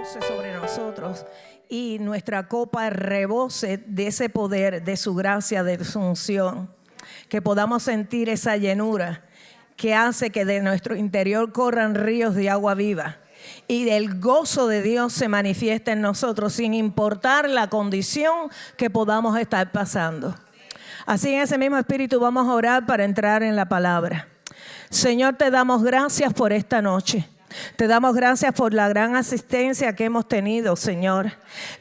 repose sobre nosotros y nuestra copa rebose de ese poder, de su gracia, de su unción. Que podamos sentir esa llenura que hace que de nuestro interior corran ríos de agua viva. Y el gozo de Dios se manifiesta en nosotros sin importar la condición que podamos estar pasando. Así en ese mismo espíritu vamos a orar para entrar en la palabra. Señor, te damos gracias por esta noche. Te damos gracias por la gran asistencia que hemos tenido, Señor.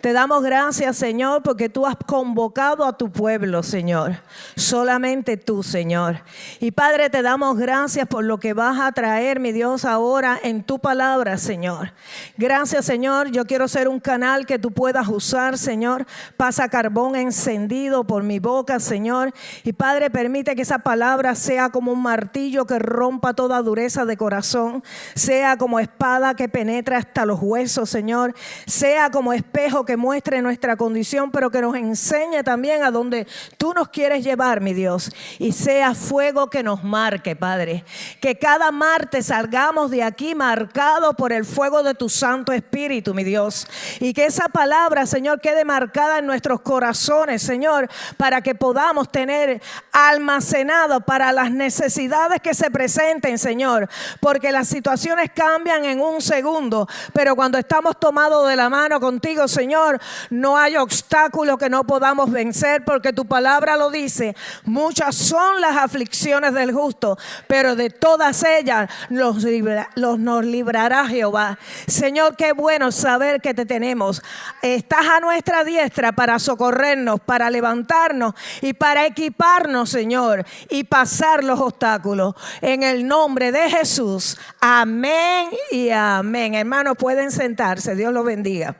Te damos gracias, Señor, porque tú has convocado a tu pueblo, Señor. Solamente tú, Señor. Y Padre, te damos gracias por lo que vas a traer, mi Dios, ahora en tu palabra, Señor. Gracias, Señor. Yo quiero ser un canal que tú puedas usar, Señor. Pasa carbón encendido por mi boca, Señor. Y Padre, permite que esa palabra sea como un martillo que rompa toda dureza de corazón. Sea como espada que penetra hasta los huesos, Señor. Sea como espejo que muestre nuestra condición, pero que nos enseñe también a donde tú nos quieres llevar, mi Dios. Y sea fuego que nos marque, Padre. Que cada martes salgamos de aquí marcados por el fuego de tu Santo Espíritu, mi Dios. Y que esa palabra, Señor, quede marcada en nuestros corazones, Señor, para que podamos tener almacenado para las necesidades que se presenten, Señor. Porque las situaciones cambian en un segundo, pero cuando estamos tomados de la mano contigo, Señor, no hay obstáculo que no podamos vencer, porque tu palabra lo dice. Muchas son las aflicciones del justo, pero de todas ellas nos librará Jehová. Señor, qué bueno saber que te tenemos. Estás a nuestra diestra para socorrernos, para levantarnos y para equiparnos, Señor, y pasar los obstáculos. En el nombre de Jesús. Amén y amén. Hermanos, pueden sentarse. Dios los bendiga.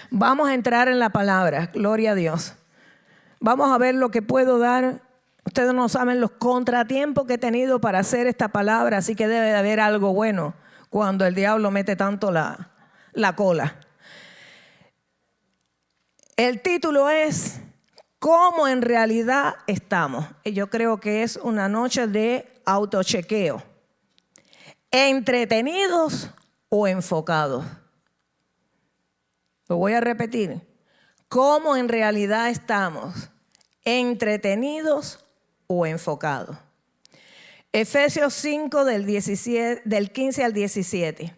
Vamos a entrar en la palabra. Gloria a Dios. Vamos a ver lo que puedo dar. Ustedes no saben los contratiempos que he tenido para hacer esta palabra, así que debe de haber algo bueno cuando el diablo mete tanto la cola. El título es ¿Cómo en realidad estamos? Y yo creo que es una noche de autochequeo. ¿Entretenidos o enfocados? Lo voy a repetir. ¿Cómo en realidad estamos? ¿Entretenidos o enfocados? Efesios 5 del 15 al 17.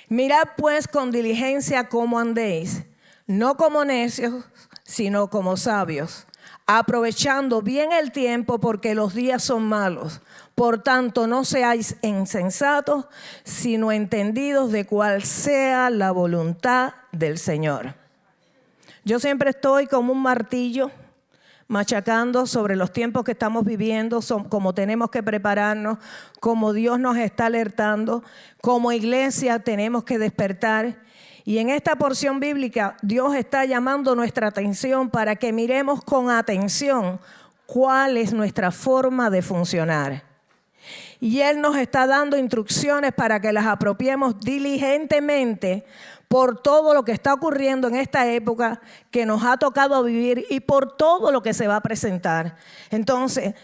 Mirad pues con diligencia cómo andéis, no como necios, sino como sabios, aprovechando bien el tiempo porque los días son malos. Por tanto, no seáis insensatos, sino entendidos de cuál sea la voluntad del Señor. Yo siempre estoy como un martillo machacando sobre los tiempos que estamos viviendo, cómo tenemos que prepararnos, cómo Dios nos está alertando, como iglesia tenemos que despertar. Y en esta porción bíblica, Dios está llamando nuestra atención para que miremos con atención cuál es nuestra forma de funcionar. Y Él nos está dando instrucciones para que las apropiemos diligentemente por todo lo que está ocurriendo en esta época que nos ha tocado vivir y por todo lo que se va a presentar. Entonces,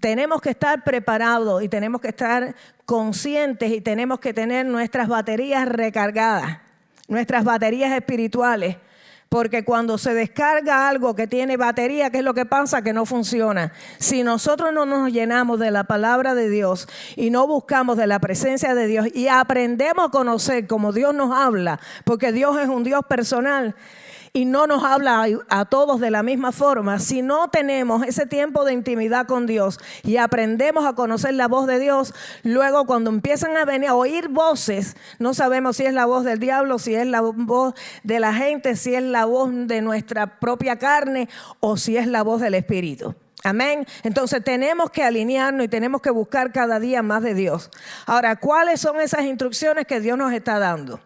tenemos que estar preparados y tenemos que estar conscientes y tenemos que tener nuestras baterías recargadas, nuestras baterías espirituales. Porque cuando se descarga algo que tiene batería, ¿qué es lo que pasa? Que no funciona. Si nosotros no nos llenamos de la palabra de Dios y no buscamos de la presencia de Dios y aprendemos a conocer cómo Dios nos habla, porque Dios es un Dios personal y no nos habla a todos de la misma forma. Si no tenemos ese tiempo de intimidad con Dios y aprendemos a conocer la voz de Dios, luego cuando empiezan a venir a oír voces, no sabemos si es la voz del diablo, si es la voz de la gente, si es la voz de nuestra propia carne o si es la voz del Espíritu. Amén. Entonces tenemos que alinearnos y tenemos que buscar cada día más de Dios. Ahora, ¿cuáles son esas instrucciones que Dios nos está dando?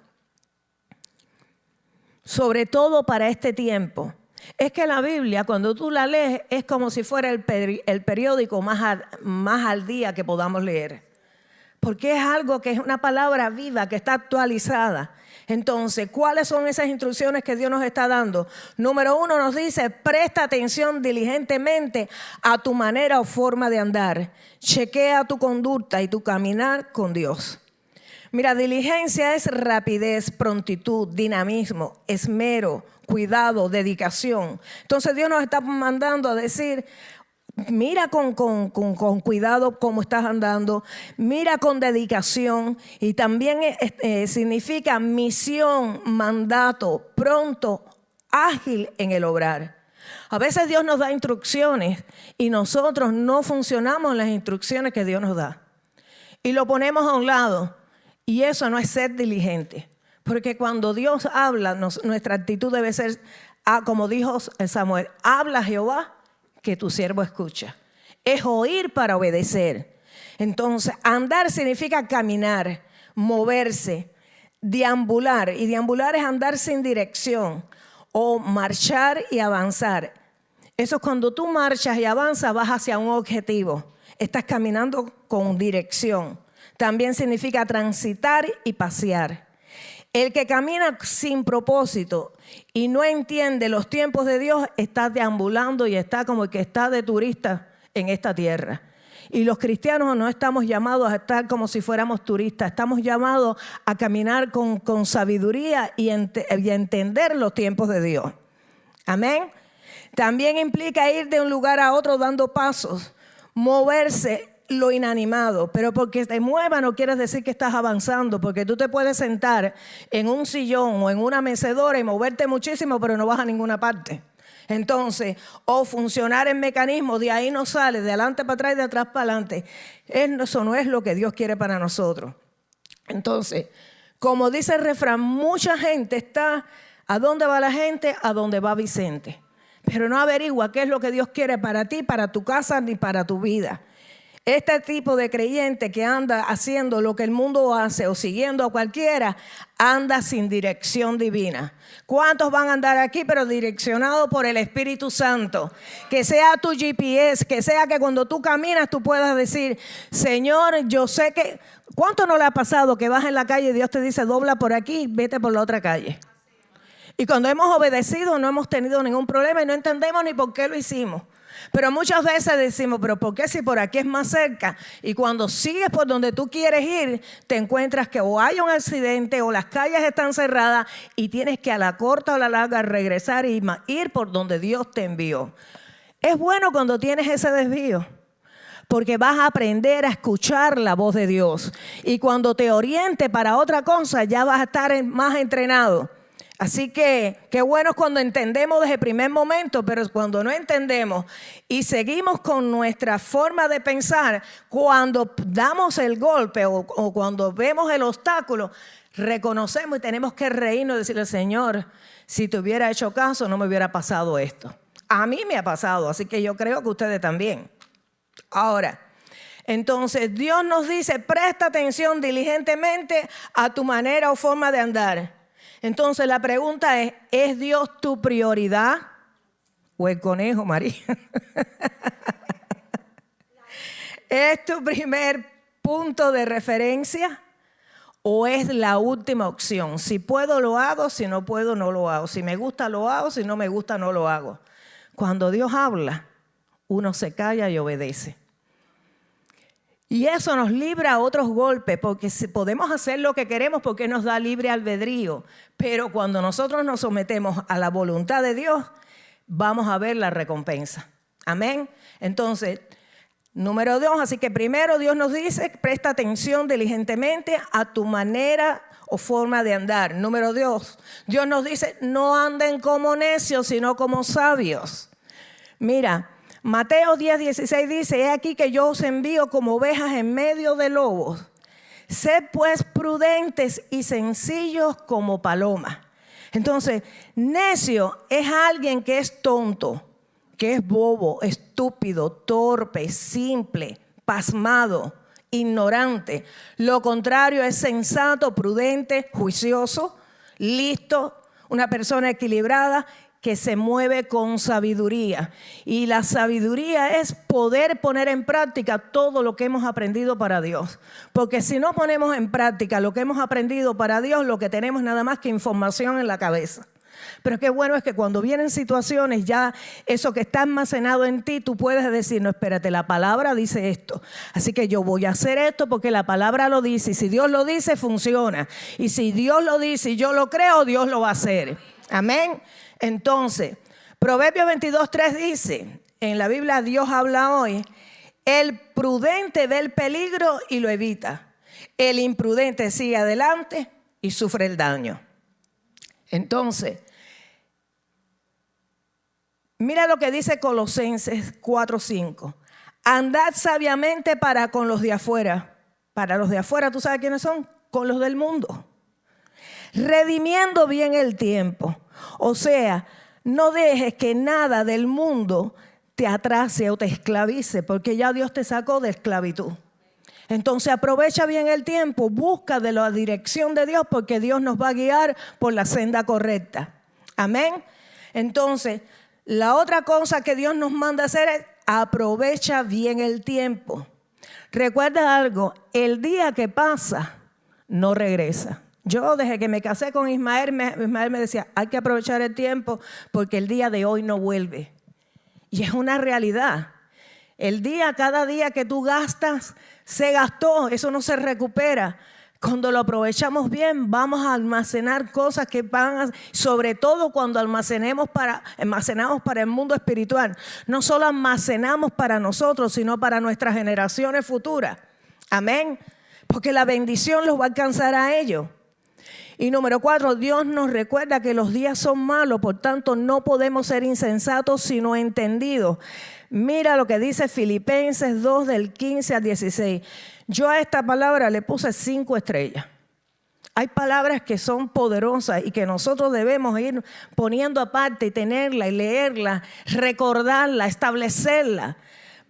Sobre todo para este tiempo. Es que la Biblia, cuando tú la lees, es como si fuera el periódico más al día que podamos leer. Porque es algo que es una palabra viva, que está actualizada. Entonces, ¿cuáles son esas instrucciones que Dios nos está dando? Número 1 nos dice, presta atención diligentemente a tu manera o forma de andar. Chequea tu conducta y tu caminar con Dios. Mira, diligencia es rapidez, prontitud, dinamismo, esmero, cuidado, dedicación. Entonces Dios nos está mandando a decir, mira con cuidado cómo estás andando, mira con dedicación, y también significa misión, mandato, pronto, ágil en el obrar. A veces Dios nos da instrucciones y nosotros no funcionamos en las instrucciones que Dios nos da. Y lo ponemos a un lado. Y eso no es ser diligente. Porque cuando Dios habla, nuestra actitud debe ser, como dijo Samuel, habla Jehová, que tu siervo escucha. Es oír para obedecer. Entonces, andar significa caminar, moverse, deambular. Y deambular es andar sin dirección o marchar y avanzar. Eso es cuando tú marchas y avanzas, vas hacia un objetivo. Estás caminando con dirección. También significa transitar y pasear. El que camina sin propósito y no entiende los tiempos de Dios está deambulando y está como el que está de turista en esta tierra. Y los cristianos no estamos llamados a estar como si fuéramos turistas. Estamos llamados a caminar con sabiduría y a entender los tiempos de Dios. Amén. También implica ir de un lugar a otro dando pasos, moverse lo inanimado, pero porque te mueva no quiere decir que estás avanzando, porque tú te puedes sentar en un sillón o en una mecedora y moverte muchísimo, pero no vas a ninguna parte. Entonces, o funcionar en mecanismo, de ahí no sale, de adelante para atrás y de atrás para adelante. Eso no es lo que Dios quiere para nosotros. Entonces, como dice el refrán, mucha gente está, ¿a dónde va la gente? A donde va Vicente. Pero no averigua qué es lo que Dios quiere para ti, para tu casa, ni para tu vida. Este tipo de creyente que anda haciendo lo que el mundo hace o siguiendo a cualquiera, anda sin dirección divina. ¿Cuántos van a andar aquí pero direccionados por el Espíritu Santo? Que sea tu GPS, que sea que cuando tú caminas tú puedas decir, Señor, yo sé que... ¿Cuánto no le ha pasado que vas en la calle y Dios te dice, dobla por aquí, vete por la otra calle? Y cuando hemos obedecido no hemos tenido ningún problema y no entendemos ni por qué lo hicimos. Pero muchas veces decimos, pero ¿por qué si por aquí es más cerca? Y cuando sigues por donde tú quieres ir, te encuentras que o hay un accidente o las calles están cerradas y tienes que a la corta o a la larga regresar y ir por donde Dios te envió. Es bueno cuando tienes ese desvío, porque vas a aprender a escuchar la voz de Dios. Y cuando te oriente para otra cosa, ya vas a estar más entrenado. Así que qué bueno es cuando entendemos desde el primer momento, pero cuando no entendemos y seguimos con nuestra forma de pensar, cuando damos el golpe o cuando vemos el obstáculo, reconocemos y tenemos que reírnos y decirle, Señor, si te hubiera hecho caso no me hubiera pasado esto. A mí me ha pasado, así que yo creo que ustedes también. Ahora, entonces Dios nos dice, presta atención diligentemente a tu manera o forma de andar. Entonces la pregunta ¿es Dios tu prioridad? ¿O el conejo, María? ¿Es tu primer punto de referencia? ¿O es la última opción? Si puedo lo hago, si no puedo no lo hago. Si me gusta lo hago, si no me gusta no lo hago. Cuando Dios habla, uno se calla y obedece. Y eso nos libra a otros golpes, porque si podemos hacer lo que queremos porque nos da libre albedrío. Pero cuando nosotros nos sometemos a la voluntad de Dios, vamos a ver la recompensa. Amén. Entonces, número 2, así que primero Dios nos dice, presta atención diligentemente a tu manera o forma de andar. Número 2, Dios nos dice, no anden como necios, sino como sabios. Mira, Mateo 10:16 dice, he aquí que yo os envío como ovejas en medio de lobos. Sed pues prudentes y sencillos como palomas. Entonces, necio es alguien que es tonto, que es bobo, estúpido, torpe, simple, pasmado, ignorante. Lo contrario es sensato, prudente, juicioso, listo, una persona equilibrada que se mueve con sabiduría. Y la sabiduría es poder poner en práctica todo lo que hemos aprendido para Dios. Porque si no ponemos en práctica lo que hemos aprendido para Dios, lo que tenemos nada más que información en la cabeza. Pero qué bueno es que cuando vienen situaciones, ya eso que está almacenado en ti, tú puedes decir, no, espérate, la palabra dice esto. Así que yo voy a hacer esto porque la palabra lo dice. Y si Dios lo dice, funciona. Y si Dios lo dice y yo lo creo, Dios lo va a hacer. Amén. Entonces, Proverbios 22:3 dice, en la Biblia Dios habla hoy, el prudente ve el peligro y lo evita. El imprudente sigue adelante y sufre el daño. Entonces, mira lo que dice Colosenses 4:5. Andad sabiamente para con los de afuera. Para los de afuera, ¿tú sabes quiénes son? Con los del mundo. Redimiendo bien el tiempo. O sea, no dejes que nada del mundo te atrase o te esclavice, porque ya Dios te sacó de esclavitud. Entonces aprovecha bien el tiempo, busca de la dirección de Dios, porque Dios nos va a guiar por la senda correcta. Amén. Entonces, la otra cosa que Dios nos manda hacer es aprovecha bien el tiempo. Recuerda algo, el día que pasa no regresa. Yo desde que me casé con Ismael me decía, hay que aprovechar el tiempo porque el día de hoy no vuelve. Y es una realidad. Cada día que tú gastas, se gastó, eso no se recupera. Cuando lo aprovechamos bien, vamos a almacenar cosas que van sobre todo cuando almacenamos para el mundo espiritual. No solo almacenamos para nosotros, sino para nuestras generaciones futuras. Amén. Porque la bendición los va a alcanzar a ellos. Y número 4, Dios nos recuerda que los días son malos, por tanto no podemos ser insensatos sino entendidos. Mira lo que dice Filipenses 2 del 15 al 16. Yo a esta palabra le puse 5 estrellas. Hay palabras que son poderosas y que nosotros debemos ir poniendo aparte y tenerla y leerla, recordarla, establecerla.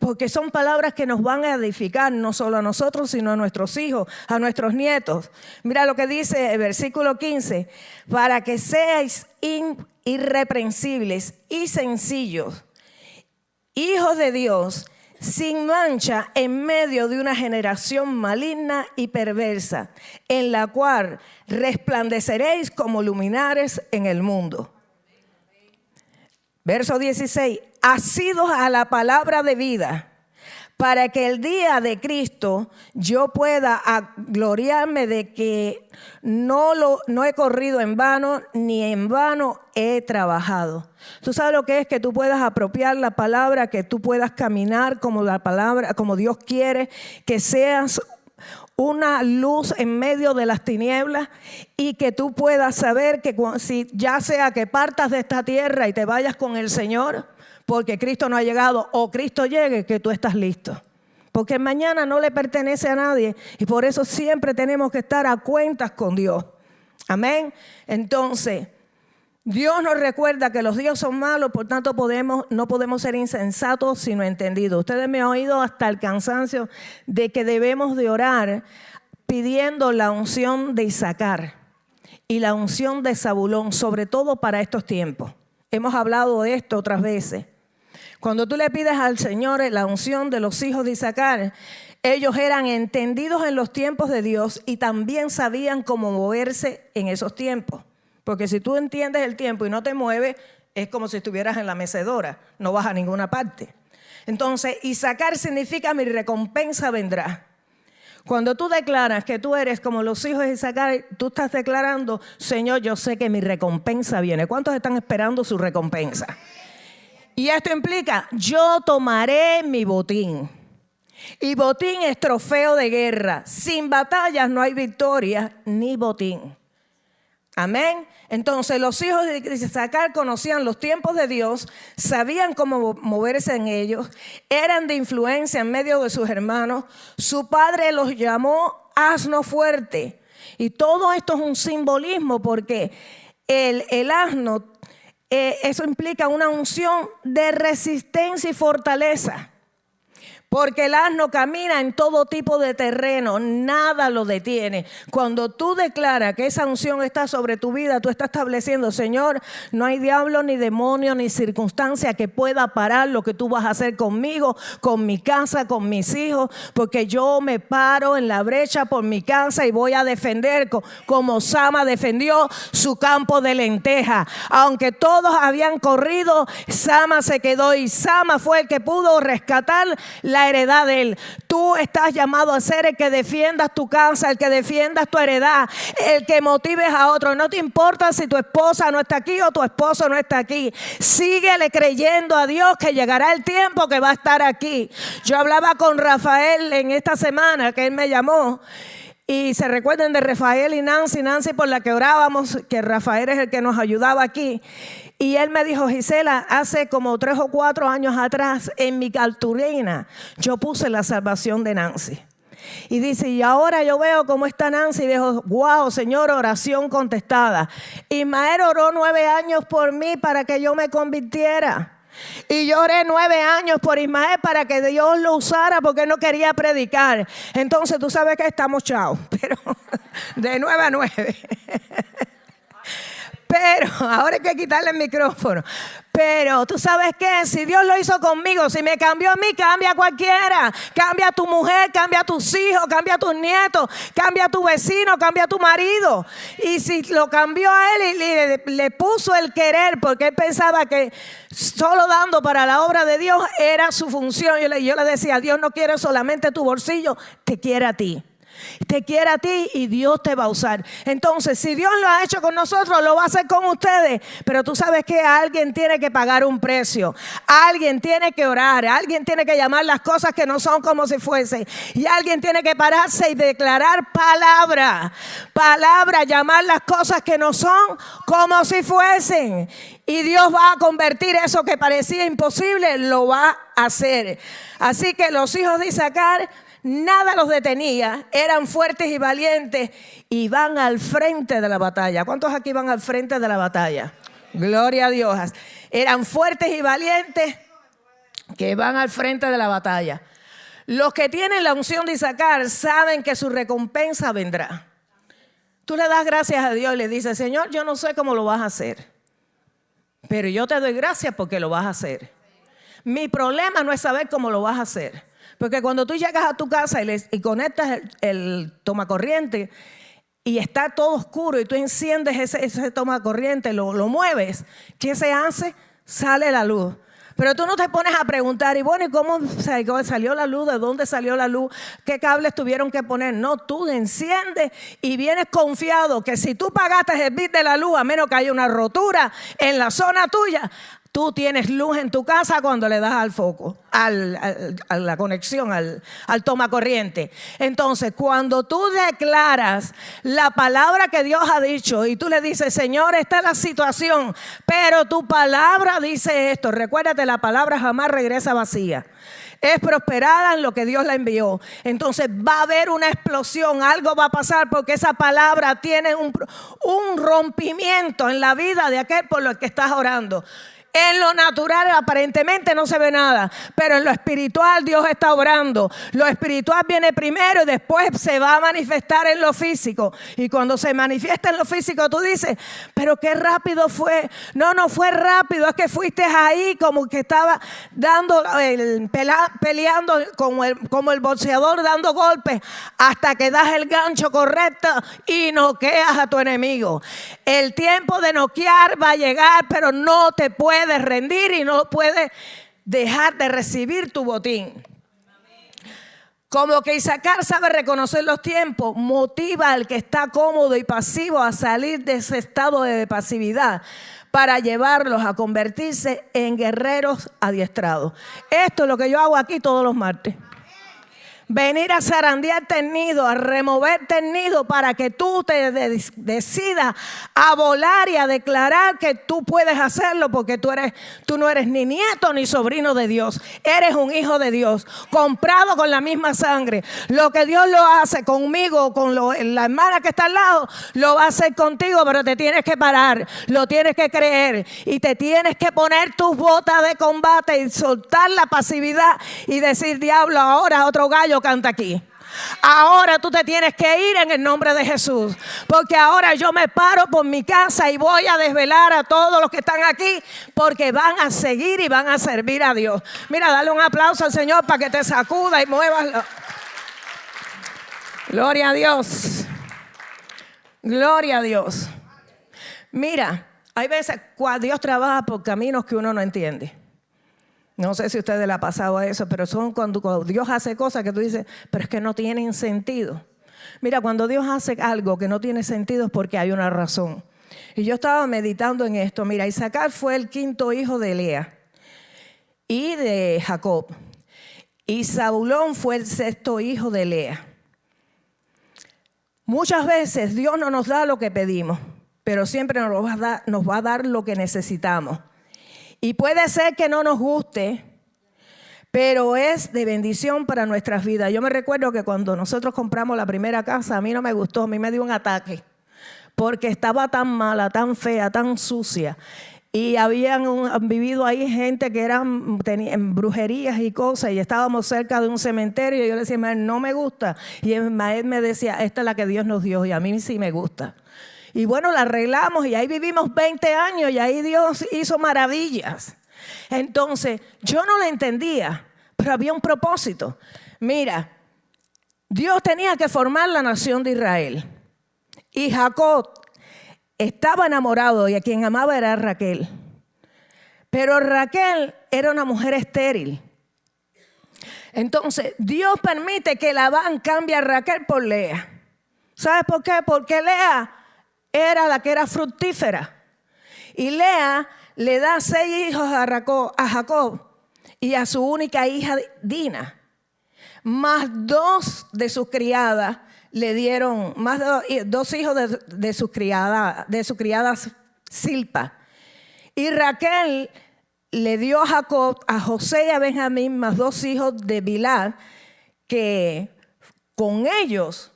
Porque son palabras que nos van a edificar no solo a nosotros, sino a nuestros hijos, a nuestros nietos. Mira lo que dice el versículo 15. Para que seáis irreprensibles y sencillos, hijos de Dios, sin mancha en medio de una generación maligna y perversa, en la cual resplandeceréis como luminares en el mundo. Verso 16. Asidos a la palabra de vida, para que el día de Cristo yo pueda gloriarme de que no he corrido en vano, ni en vano he trabajado. Tú sabes lo que es que tú puedas apropiar la palabra, que tú puedas caminar como la palabra, como Dios quiere, que seas una luz en medio de las tinieblas y que tú puedas saber que si ya sea que partas de esta tierra y te vayas con el Señor, porque Cristo no ha llegado o Cristo llegue, que tú estás listo. Porque mañana no le pertenece a nadie y por eso siempre tenemos que estar a cuentas con Dios. Amén. Entonces, Dios nos recuerda que los días son malos, por tanto no podemos ser insensatos sino entendidos. Ustedes me han oído hasta el cansancio de que debemos de orar pidiendo la unción de Isaacar y la unción de Zabulón, sobre todo para estos tiempos. Hemos hablado de esto otras veces. Cuando tú le pides al Señor la unción de los hijos de Isaacar, ellos eran entendidos en los tiempos de Dios y también sabían cómo moverse en esos tiempos. Porque si tú entiendes el tiempo y no te mueves, es como si estuvieras en la mecedora, no vas a ninguna parte. Entonces, Isaacar significa mi recompensa vendrá. Cuando tú declaras que tú eres como los hijos de Isaacar, tú estás declarando, Señor, yo sé que mi recompensa viene. ¿Cuántos están esperando su recompensa? Y esto implica, yo tomaré mi botín. Y botín es trofeo de guerra. Sin batallas no hay victoria ni botín. Amén. Entonces los hijos de Isaacar conocían los tiempos de Dios, sabían cómo moverse en ellos, eran de influencia en medio de sus hermanos. Su padre los llamó asno fuerte. Y todo esto es un simbolismo porque el asno, eso implica una unción de resistencia y fortaleza. Porque el asno camina en todo tipo de terreno, nada lo detiene. Cuando tú declaras que esa unción está sobre tu vida, tú estás estableciendo, Señor, no hay diablo, ni demonio, ni circunstancia que pueda parar lo que tú vas a hacer conmigo, con mi casa, con mis hijos, porque yo me paro en la brecha por mi casa y voy a defender como Sama defendió su campo de lenteja. Aunque todos habían corrido, Sama se quedó y Sama fue el que pudo rescatar la heredad de él. Tú estás llamado a ser el que defiendas tu casa, el que defiendas tu heredad, el que motives a otros. No te importa si tu esposa no está aquí o tu esposo no está aquí. Síguele creyendo a Dios que llegará el tiempo que va a estar aquí. Yo hablaba con Rafael en esta semana que él me llamó. Y se recuerden de Rafael y Nancy por la que orábamos, que Rafael es el que nos ayudaba aquí. Y él me dijo, Gisela, hace como 3 o 4 años atrás en mi cartulina yo puse la salvación de Nancy. Y dice, y ahora yo veo cómo está Nancy y dijo, wow, Señor, oración contestada. Ismael oró 9 años por mí para que yo me convirtiera. Y yo oré 9 años por Ismael para que Dios lo usara porque no quería predicar. Entonces tú sabes que estamos chao, pero de 9 a 9. Pero ahora hay que quitarle el micrófono. Pero tú sabes qué, si Dios lo hizo conmigo, si me cambió a mí, cambia a cualquiera. Cambia a tu mujer, cambia a tus hijos, cambia a tus nietos, cambia a tu vecino, cambia a tu marido. Y si lo cambió a él y le puso el querer, porque él pensaba que solo dando para la obra de Dios era su función. Yo le decía, Dios no quiere solamente tu bolsillo, te quiere a ti. Te quiere a ti y Dios te va a usar. Entonces, si Dios lo ha hecho con nosotros, lo va a hacer con ustedes. Pero tú sabes que alguien tiene que pagar un precio. Alguien tiene que orar. Alguien tiene que llamar las cosas que no son como si fuesen. Y alguien tiene que pararse y declarar palabra. Palabra, llamar las cosas que no son como si fuesen. Y Dios va a convertir eso que parecía imposible, lo va a hacer. Así que los hijos de Isaacar, nada los detenía, eran fuertes y valientes y van al frente de la batalla. ¿Cuántos aquí van al frente de la batalla? Gloria a Dios. Eran fuertes y valientes que van al frente de la batalla. Los que tienen la unción de Isaacar saben que su recompensa vendrá. Tú le das gracias a Dios y le dices, Señor, yo no sé cómo lo vas a hacer, pero yo te doy gracias porque lo vas a hacer. Mi problema no es saber cómo lo vas a hacer. Porque cuando tú llegas a tu casa y conectas el tomacorriente y está todo oscuro y tú enciendes ese tomacorriente, lo mueves, ¿qué se hace? Sale la luz. Pero tú no te pones a preguntar, y bueno, ¿y cómo salió la luz? ¿De dónde salió la luz? ¿Qué cables tuvieron que poner? No, tú enciendes y vienes confiado que si tú pagaste el bill de la luz, a menos que haya una rotura en la zona tuya, tú tienes luz en tu casa cuando le das al foco, a la conexión, al tomacorriente. Entonces, cuando tú declaras la palabra que Dios ha dicho y tú le dices, Señor, esta es la situación, pero tu palabra dice esto. Recuérdate, la palabra jamás regresa vacía. Es prosperada en lo que Dios la envió. Entonces va a haber una explosión, algo va a pasar porque esa palabra tiene un rompimiento en la vida de aquel por el que estás orando. En lo natural aparentemente no se ve nada, pero en lo espiritual Dios está obrando. Lo espiritual viene primero y después se va a manifestar en lo físico. Y cuando se manifiesta en lo físico tú dices, pero qué rápido fue. No fue rápido, es que fuiste ahí como que estaba peleando como el boxeador dando golpes hasta que das el gancho correcto y noqueas a tu enemigo. El tiempo de noquear va a llegar, pero no te puedes rendir y no puedes dejar de recibir tu botín. Como que Isaacar sabe reconocer los tiempos, motiva al que está cómodo y pasivo a salir de ese estado de pasividad para llevarlos a convertirse en guerreros adiestrados. Esto es lo que yo hago aquí todos los martes. venir a zarandearte el nido, a removerte el nido para que tú te decidas a volar y a declarar que tú puedes hacerlo, porque tú no eres ni nieto ni sobrino de Dios. Eres un hijo de Dios, comprado con la misma sangre. Lo que Dios lo hace conmigo, con la hermana que está al lado, lo va a hacer contigo, pero te tienes que parar, lo tienes que creer y te tienes que poner tus botas de combate y soltar la pasividad y decir: diablo, ahora otro gallo canta aquí. Ahora tú te tienes que ir en el nombre de Jesús, porque ahora yo me paro por mi casa y voy a desvelar a todos los que están aquí, porque van a seguir y van a servir a Dios. Mira, dale un aplauso al Señor para que te sacuda y muevas. Gloria a Dios. Gloria a Dios. Mira, hay veces cuando Dios trabaja por caminos que uno no entiende. No sé si a ustedes le ha pasado eso, pero son cuando Dios hace cosas que tú dices, pero es que no tienen sentido. Mira, cuando Dios hace algo que no tiene sentido es porque hay una razón. Y yo estaba meditando en esto. Mira, Isaacar fue el quinto hijo de Lea y de Jacob. Y Zabulón fue el sexto hijo de Lea. Muchas veces Dios no nos da lo que pedimos, pero siempre nos va a dar lo que necesitamos. Y puede ser que no nos guste, pero es de bendición para nuestras vidas. Yo me recuerdo que cuando nosotros compramos la primera casa, a mí no me gustó, a mí me dio un ataque, porque estaba tan mala, tan fea, tan sucia. Y habían vivido ahí gente que tenían brujerías y cosas, y estábamos cerca de un cementerio, y yo le decía: no me gusta. Y él me decía: esta es la que Dios nos dio, y a mí sí me gusta. Y bueno, la arreglamos y ahí vivimos 20 años y ahí Dios hizo maravillas. Entonces, yo no la entendía, pero había un propósito. Mira, Dios tenía que formar la nación de Israel. Y Jacob estaba enamorado y a quien amaba era Raquel. Pero Raquel era una mujer estéril. Entonces, Dios permite que Labán cambie a Raquel por Lea. ¿Sabes por qué? Porque Lea era la que era fructífera. Y Lea le da 6 hijos a Jacob y a su única hija Dina. Más 2 de sus criadas le dieron, más 2 hijos de su criada Silpa. Y Raquel le dio a Jacob, a José y a Benjamín, más 2 hijos de Bilhá, que con ellos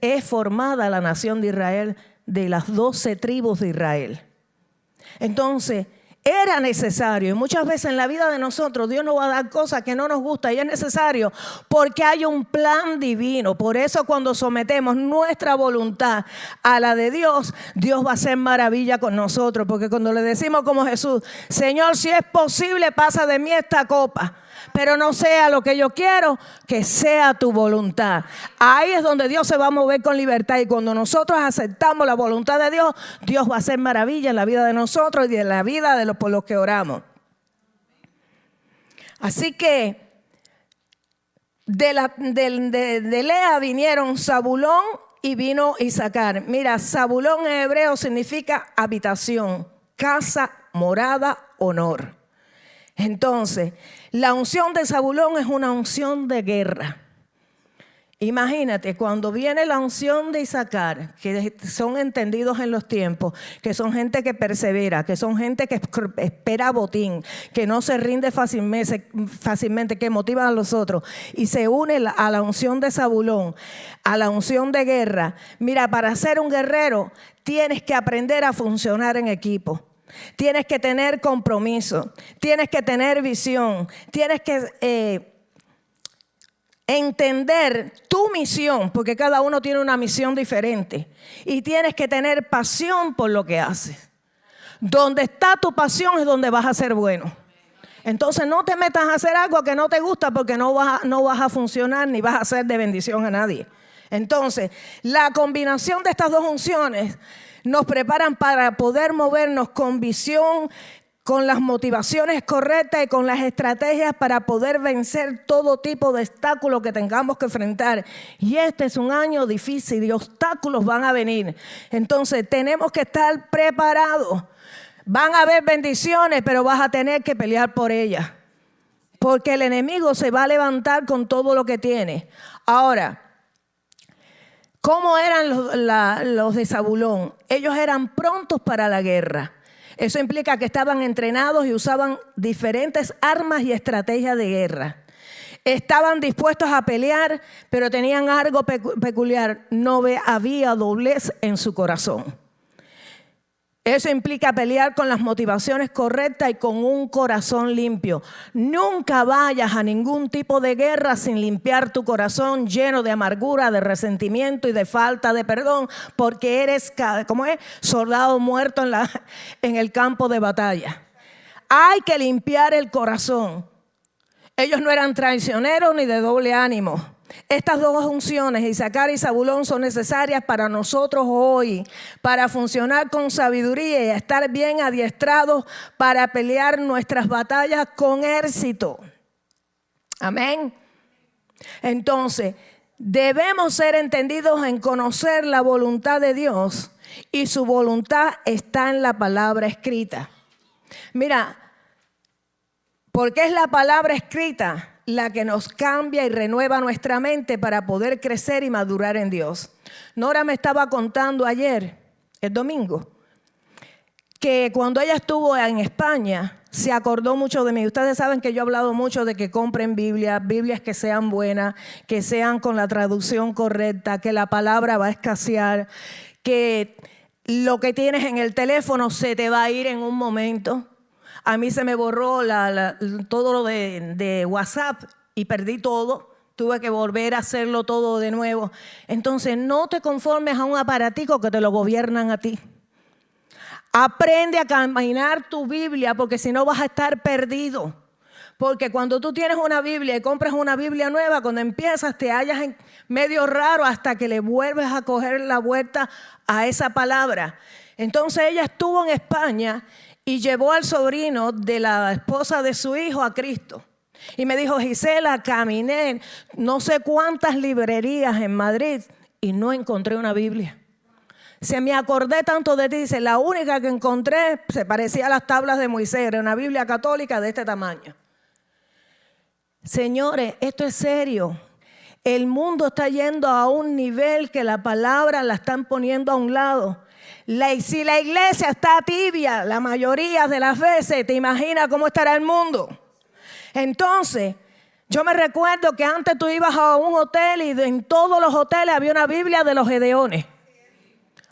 es formada la nación de Israel, de las 12 tribus de Israel. Entonces, era necesario, y muchas veces en la vida de nosotros Dios nos va a dar cosas que no nos gustan, y es necesario porque hay un plan divino. Por eso cuando sometemos nuestra voluntad a la de Dios, Dios va a hacer maravilla con nosotros, porque cuando le decimos como Jesús: Señor, si es posible, pasa de mí esta copa, pero no sea lo que yo quiero, que sea tu voluntad. Ahí es donde Dios se va a mover con libertad, y cuando nosotros aceptamos la voluntad de Dios, Dios va a hacer maravilla en la vida de nosotros y en la vida de por los que oramos. Así que de Lea vinieron Zabulón y vino Isaacar. Mira, Zabulón en hebreo significa habitación, casa, morada, honor. Entonces, la unción de Zabulón es una unción de guerra. Imagínate, cuando viene la unción de Isaacar, que son entendidos en los tiempos, que son gente que persevera, que son gente que espera botín, que no se rinde fácilmente, que motiva a los otros, y se une a la unción de Zabulón, a la unción de guerra. Mira, para ser un guerrero tienes que aprender a funcionar en equipo. Tienes que tener compromiso, tienes que tener visión, tienes que entender tu misión, porque cada uno tiene una misión diferente, y tienes que tener pasión por lo que haces. Donde está tu pasión es donde vas a ser bueno. Entonces no te metas a hacer algo que no te gusta, porque no vas a funcionar ni vas a ser de bendición a nadie. Entonces, la combinación de estas 2 unciones nos preparan para poder movernos con visión, con las motivaciones correctas y con las estrategias para poder vencer todo tipo de obstáculos que tengamos que enfrentar. Y este es un año difícil y obstáculos van a venir. Entonces tenemos que estar preparados. Van a haber bendiciones, pero vas a tener que pelear por ellas. porque el enemigo se va a levantar con todo lo que tiene. Ahora, ¿cómo eran los de Zabulón? Ellos eran prontos para la guerra. Eso implica que estaban entrenados y usaban diferentes armas y estrategias de guerra. Estaban dispuestos a pelear, pero tenían algo peculiar. No había doblez en su corazón. Eso implica pelear con las motivaciones correctas y con un corazón limpio. Nunca vayas a ningún tipo de guerra sin limpiar tu corazón lleno de amargura, de resentimiento y de falta de perdón, porque eres, ¿cómo es? Soldado muerto en el campo de batalla. Hay que limpiar el corazón. Ellos no eran traicioneros ni de doble ánimo. Estas dos funciones, Issacar y Zabulón, son necesarias para nosotros hoy, para funcionar con sabiduría y estar bien adiestrados para pelear nuestras batallas con éxito. Amén. Entonces, debemos ser entendidos en conocer la voluntad de Dios, y su voluntad está en la palabra escrita. Mira, porque es la palabra escrita la que nos cambia y renueva nuestra mente para poder crecer y madurar en Dios. Nora me estaba contando ayer, el domingo, que cuando ella estuvo en España, se acordó mucho de mí. Ustedes saben que yo he hablado mucho de que compren Biblias que sean buenas, que sean con la traducción correcta, que la palabra va a escasear, que lo que tienes en el teléfono se te va a ir en un momento. A mí se me borró todo lo de WhatsApp y perdí todo. Tuve que volver a hacerlo todo de nuevo. Entonces, no te conformes a un aparatico que te lo gobiernan a ti. Aprende a caminar tu Biblia, porque si no vas a estar perdido. Porque cuando tú tienes una Biblia y compras una Biblia nueva, cuando empiezas te hallas en medio raro hasta que le vuelves a coger la vuelta a esa palabra. Entonces, ella estuvo en España y llevó al sobrino de la esposa de su hijo a Cristo. Y me dijo: Gisela, caminé no sé cuántas librerías en Madrid y no encontré una Biblia. Se me acordé tanto de ti. Dice: la única que encontré se parecía a las tablas de Moisés. Era una Biblia católica de este tamaño. Señores, esto es serio. El mundo está yendo a un nivel que la palabra la están poniendo a un lado. Si la iglesia está tibia, la mayoría de las veces, ¿te imaginas cómo estará el mundo? Entonces, yo me recuerdo que antes tú ibas a un hotel y en todos los hoteles había una Biblia de los Gedeones.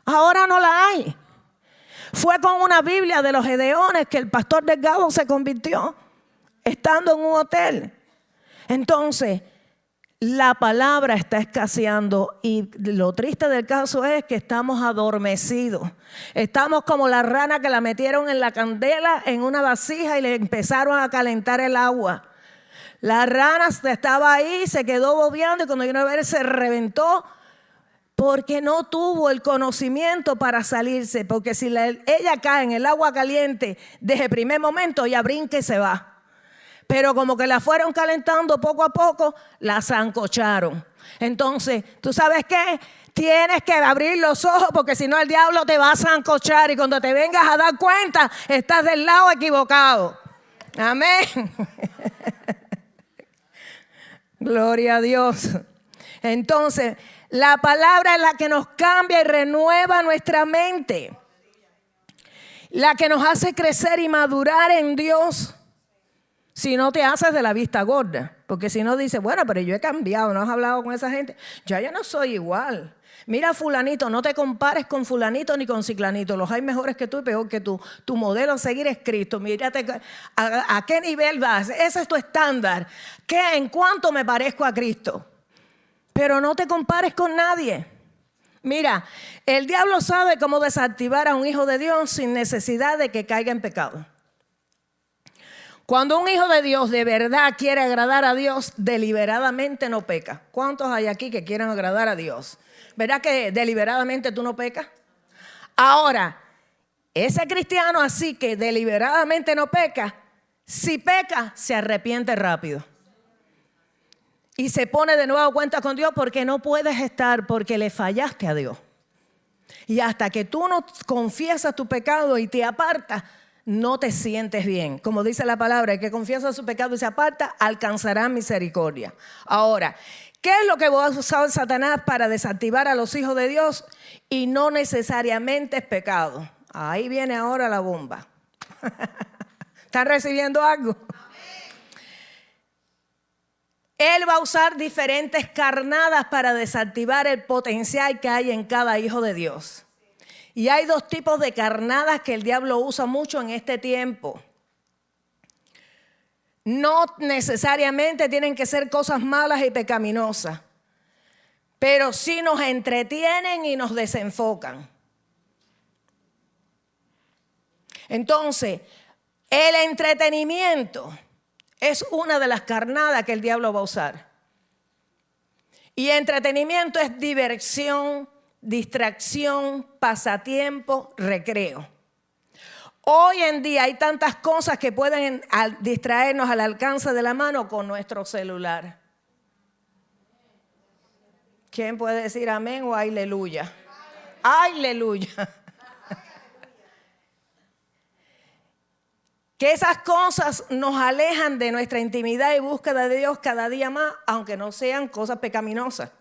Ahora no la hay. Fue con una Biblia de los Gedeones que el pastor Delgado se convirtió estando en un hotel. Entonces, la palabra está escaseando y lo triste del caso es que estamos adormecidos. Estamos como la rana que la metieron en la candela en una vasija y le empezaron a calentar el agua. La rana estaba ahí, se quedó bobeando y cuando vino a ver se reventó porque no tuvo el conocimiento para salirse. Porque si ella cae en el agua caliente desde el primer momento, ella brinca y se va. Pero como que la fueron calentando poco a poco, la sancocharon. Entonces, ¿tú sabes qué? Tienes que abrir los ojos porque si no el diablo te va a sancochar y cuando te vengas a dar cuenta, estás del lado equivocado. Amén. Gloria a Dios. Entonces, la palabra es la que nos cambia y renueva nuestra mente. La que nos hace crecer y madurar en Dios. Si no te haces de la vista gorda, porque si no dices: bueno, pero yo he cambiado, ¿no has hablado con esa gente? Ya yo no soy igual. Mira fulanito, no te compares con fulanito ni con ciclanito. Los hay mejores que tú y peor que tú. Tu modelo a seguir es Cristo. Mírate a qué nivel vas. Ese es tu estándar. ¿En cuánto me parezco a Cristo? Pero no te compares con nadie. Mira, el diablo sabe cómo desactivar a un hijo de Dios sin necesidad de que caiga en pecado. Cuando un hijo de Dios de verdad quiere agradar a Dios, deliberadamente no peca. ¿Cuántos hay aquí que quieren agradar a Dios? ¿Verdad que deliberadamente tú no pecas? Ahora, ese cristiano así que deliberadamente no peca, si peca, se arrepiente rápido. Y se pone de nuevo a cuenta con Dios porque no puedes estar porque le fallaste a Dios. Y hasta que tú no confiesas tu pecado y te apartas, no te sientes bien. Como dice la palabra, el que confiesa su pecado y se aparta, alcanzará misericordia. Ahora, ¿qué es lo que va a usar Satanás para desactivar a los hijos de Dios? Y no necesariamente es pecado. Ahí viene ahora la bomba. ¿Están recibiendo algo? Él va a usar diferentes carnadas para desactivar el potencial que hay en cada hijo de Dios. Y hay dos tipos de carnadas que el diablo usa mucho en este tiempo. No necesariamente tienen que ser cosas malas y pecaminosas, pero sí nos entretienen y nos desenfocan. Entonces, el entretenimiento es una de las carnadas que el diablo va a usar. Y entretenimiento es diversión, distracción, pasatiempo, recreo. Hoy en día hay tantas cosas que pueden distraernos al alcance de la mano con nuestro celular. ¿Quién puede decir amén o aleluya? Aleluya. Que esas cosas nos alejan de nuestra intimidad y búsqueda de Dios cada día más, aunque no sean cosas pecaminosas.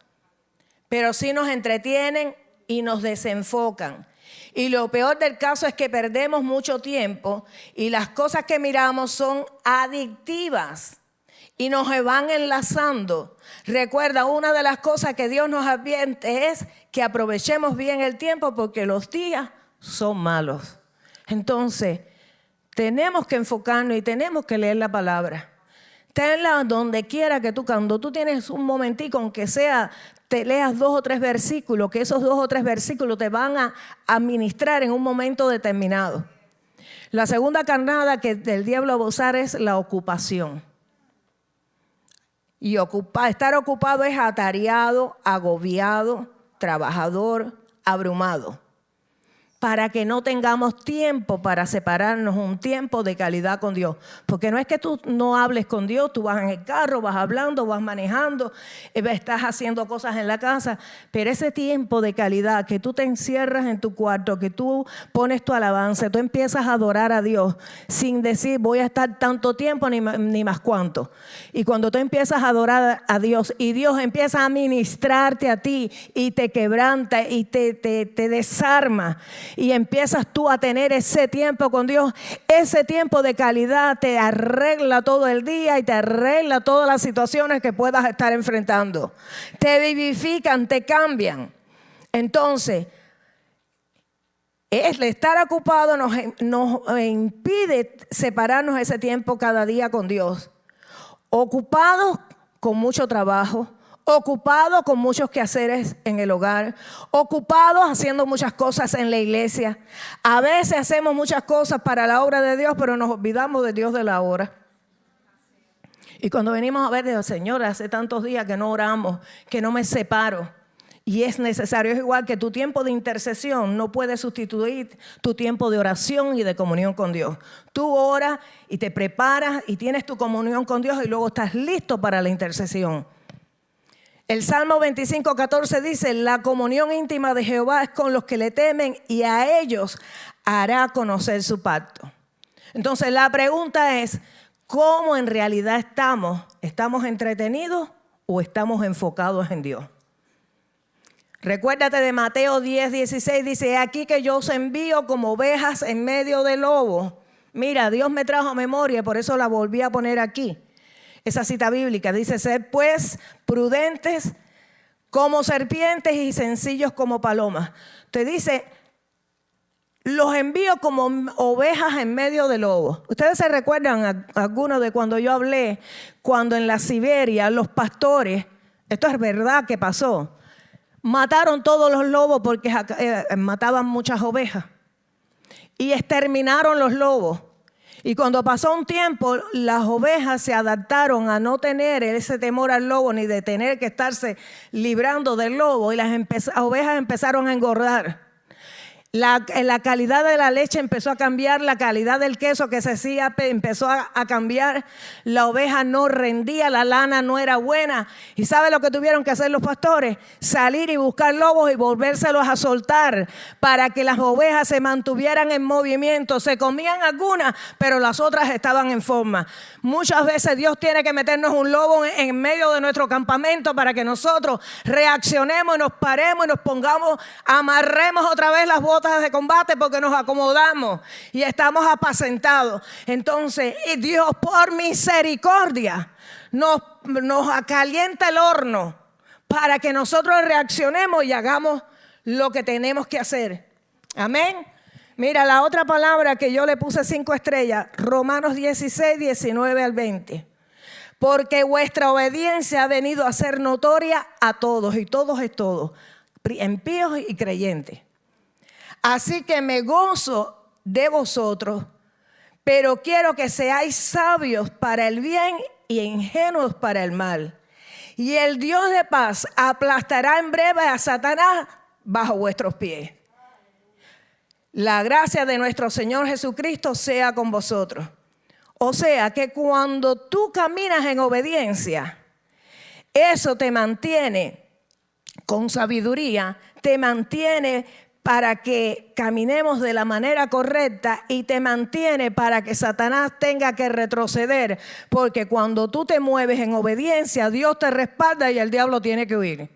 Pero sí nos entretienen y nos desenfocan. Y lo peor del caso es que perdemos mucho tiempo y las cosas que miramos son adictivas y nos van enlazando. Recuerda, una de las cosas que Dios nos advierte es que aprovechemos bien el tiempo porque los días son malos. Entonces, tenemos que enfocarnos y tenemos que leer la palabra. Tenla donde quiera que cuando tú tienes un momentico, aunque sea, te leas 2 o 3 versículos, que esos 2 o 3 versículos te van a administrar en un momento determinado. La segunda carnada que el diablo va a usar es la ocupación. Y estar ocupado es atareado, agobiado, trabajador, abrumado. Para que no tengamos tiempo para separarnos, un tiempo de calidad con Dios. Porque no es que tú no hables con Dios, tú vas en el carro, vas hablando, vas manejando, estás haciendo cosas en la casa, pero ese tiempo de calidad que tú te encierras en tu cuarto, que tú pones tu alabanza, tú empiezas a adorar a Dios sin decir voy a estar tanto tiempo ni más cuánto. Y cuando tú empiezas a adorar a Dios y Dios empieza a ministrarte a ti y te quebranta y te desarma, y empiezas tú a tener ese tiempo con Dios, ese tiempo de calidad te arregla todo el día y te arregla todas las situaciones que puedas estar enfrentando. Te vivifican, te cambian. Entonces, el estar ocupado nos impide separarnos ese tiempo cada día con Dios. Ocupados con mucho trabajo, ocupados con muchos quehaceres en el hogar, ocupados haciendo muchas cosas en la iglesia. A veces hacemos muchas cosas para la obra de Dios, pero nos olvidamos de Dios de la obra. Y cuando venimos a ver, digo, Señor, hace tantos días que no oramos, que no me separo. Y es necesario, es igual que tu tiempo de intercesión no puede sustituir tu tiempo de oración y de comunión con Dios. Tú oras y te preparas y tienes tu comunión con Dios y luego estás listo para la intercesión. El Salmo 25:14 dice, la comunión íntima de Jehová es con los que le temen y a ellos hará conocer su pacto. Entonces la pregunta es, ¿cómo en realidad estamos? ¿Estamos entretenidos o estamos enfocados en Dios? Recuérdate de Mateo 10:16, dice, aquí que yo os envío como ovejas en medio de lobos. Mira, Dios me trajo a memoria, por eso la volví a poner aquí. Esa cita bíblica dice, sed pues prudentes como serpientes y sencillos como palomas. Te dice, los envío como ovejas en medio de lobos. Ustedes se recuerdan algunos de cuando yo hablé, cuando en la Siberia los pastores, esto es verdad que pasó, mataron todos los lobos porque mataban muchas ovejas y exterminaron los lobos. Y cuando pasó un tiempo, las ovejas se adaptaron a no tener ese temor al lobo ni de tener que estarse librando del lobo y las ovejas empezaron a engordar. La calidad de la leche empezó a cambiar, la calidad del queso que se hacía empezó a cambiar. La oveja no rendía, la lana no era buena. ¿Y sabe lo que tuvieron que hacer los pastores? Salir y buscar lobos y volvérselos a soltar para que las ovejas se mantuvieran en movimiento. Se comían algunas, pero las otras estaban en forma. Muchas veces Dios tiene que meternos un lobo en medio de nuestro campamento para que nosotros reaccionemos y nos paremos y nos pongamos, amarremos otra vez las botas de combate porque nos acomodamos y estamos apacentados. Entonces, y Dios por misericordia nos calienta el horno para que nosotros reaccionemos y hagamos lo que tenemos que hacer. Amén. Mira, la otra palabra que yo le puse 5 estrellas, Romanos 16, 19 al 20. Porque vuestra obediencia ha venido a ser notoria a todos, y todos es todos, impíos y creyentes. Así que me gozo de vosotros, pero quiero que seáis sabios para el bien y ingenuos para el mal. Y el Dios de paz aplastará en breve a Satanás bajo vuestros pies. La gracia de nuestro Señor Jesucristo sea con vosotros. O sea que cuando tú caminas en obediencia, eso te mantiene con sabiduría, te mantiene para que caminemos de la manera correcta y te mantiene para que Satanás tenga que retroceder. Porque cuando tú te mueves en obediencia, Dios te respalda y el diablo tiene que huir.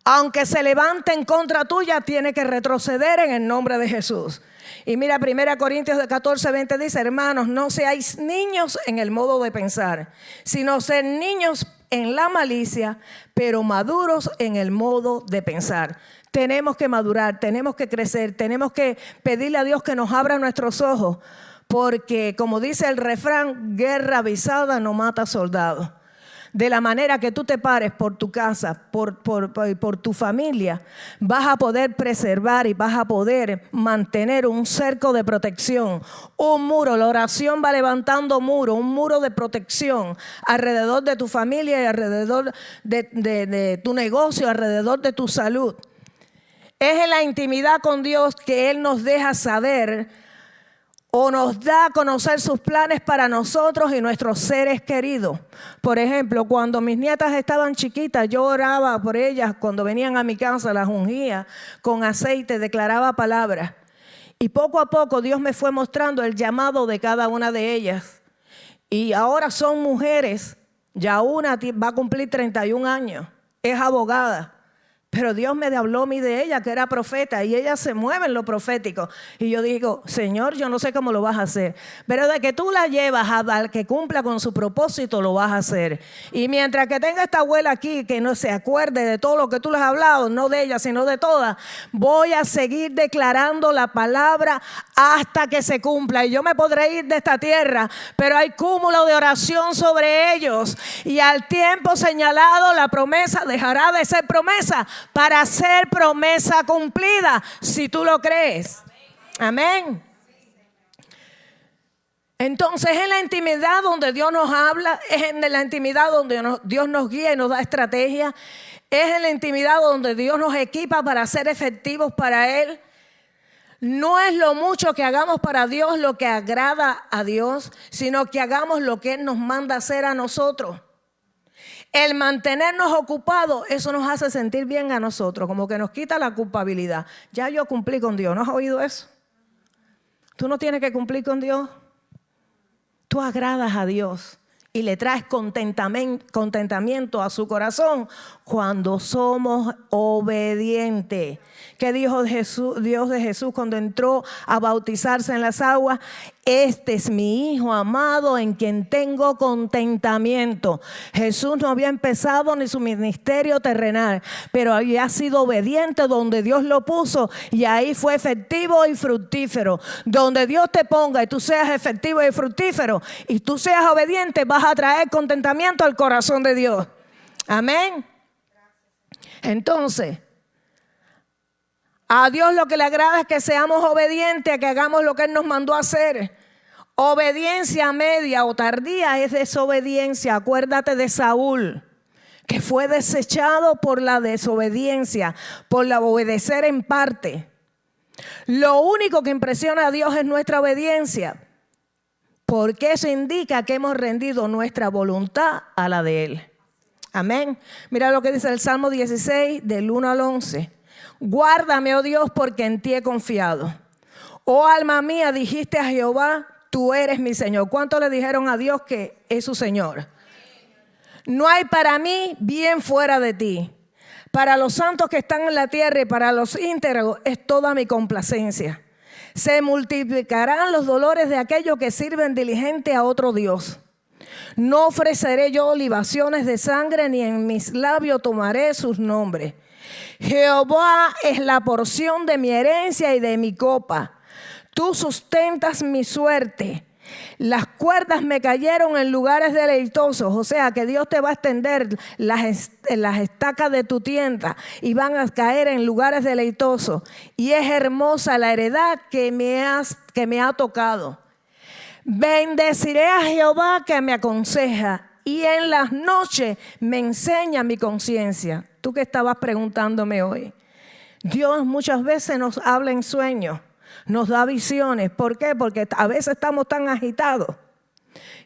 Aunque se levante en contra tuya, tiene que retroceder en el nombre de Jesús. Y mira, 1 Corintios 14, 20 dice: hermanos, no seáis niños en el modo de pensar, sino ser niños en la malicia, pero maduros en el modo de pensar. Tenemos que madurar, tenemos que crecer, tenemos que pedirle a Dios que nos abra nuestros ojos, porque como dice el refrán, guerra avisada no mata soldados. De la manera que tú te pares por tu casa, por tu familia, vas a poder preservar y vas a poder mantener un cerco de protección, un muro. La oración va levantando un muro de protección alrededor de tu familia y alrededor de tu negocio, alrededor de tu salud. Es en la intimidad con Dios que Él nos deja saber o nos da a conocer sus planes para nosotros y nuestros seres queridos. Por ejemplo, cuando mis nietas estaban chiquitas, yo oraba por ellas. Cuando venían a mi casa, las ungía con aceite, declaraba palabras. Y poco a poco Dios me fue mostrando el llamado de cada una de ellas. Y ahora son mujeres. Ya una va a cumplir 31 años. Es abogada. Pero Dios me habló a mí de ella, que era profeta, y ella se mueve en lo profético. Y yo digo, Señor, yo no sé cómo lo vas a hacer, pero de que tú la llevas a que cumpla con su propósito, lo vas a hacer. Y mientras que tenga esta abuela aquí, que no se acuerde de todo lo que tú le has hablado, no de ella, sino de todas, voy a seguir declarando la palabra hasta que se cumpla. Y yo me podré ir de esta tierra, pero hay cúmulo de oración sobre ellos. Y al tiempo señalado, la promesa dejará de ser promesa para ser promesa cumplida, si tú lo crees. Amén. Entonces es en la intimidad donde Dios nos habla, es en la intimidad donde Dios nos guía y nos da estrategia, es en la intimidad donde Dios nos equipa para ser efectivos para Él. No es lo mucho que hagamos para Dios lo que agrada a Dios, sino que hagamos lo que Él nos manda hacer a nosotros. El mantenernos ocupados, eso nos hace sentir bien a nosotros, como que nos quita la culpabilidad. Ya yo cumplí con Dios, ¿no has oído eso? Tú no tienes que cumplir con Dios. Tú agradas a Dios y le traes contentamiento a su corazón cuando somos obedientes. ¿Qué dijo Dios de Jesús cuando entró a bautizarse en las aguas? Este es mi Hijo amado en quien tengo contentamiento. Jesús no había empezado ni su ministerio terrenal, pero había sido obediente donde Dios lo puso y ahí fue efectivo y fructífero. Donde Dios te ponga y tú seas efectivo y fructífero y tú seas obediente, vas a traer contentamiento al corazón de Dios. Amén. Entonces, a Dios lo que le agrada es que seamos obedientes, que hagamos lo que Él nos mandó a hacer. Obediencia media o tardía es desobediencia. Acuérdate de Saúl, que fue desechado por la desobediencia, por la obedecer en parte. Lo único que impresiona a Dios es nuestra obediencia, porque eso indica que hemos rendido nuestra voluntad a la de Él. Amén. Mira lo que dice el Salmo 16, del 1 al 11. Guárdame, oh Dios, porque en ti he confiado. Oh alma mía, dijiste a Jehová, tú eres mi Señor. ¿Cuánto le dijeron a Dios que es su Señor? No hay para mí bien fuera de ti. Para los santos que están en la tierra y para los íntegros es toda mi complacencia. Se multiplicarán los dolores de aquellos que sirven diligente a otro Dios. No ofreceré yo libaciones de sangre, ni en mis labios tomaré sus nombres. Jehová es la porción de mi herencia y de mi copa. Tú sustentas mi suerte. Las cuerdas me cayeron en lugares deleitosos. O sea que Dios te va a extender las estacas de tu tienda y van a caer en lugares deleitosos. Y es hermosa la heredad que me ha tocado. Bendeciré a Jehová que me aconseja y en las noches me enseña mi conciencia. Tú que estabas preguntándome hoy. Dios muchas veces nos habla en sueños. Nos da visiones. ¿Por qué? Porque a veces estamos tan agitados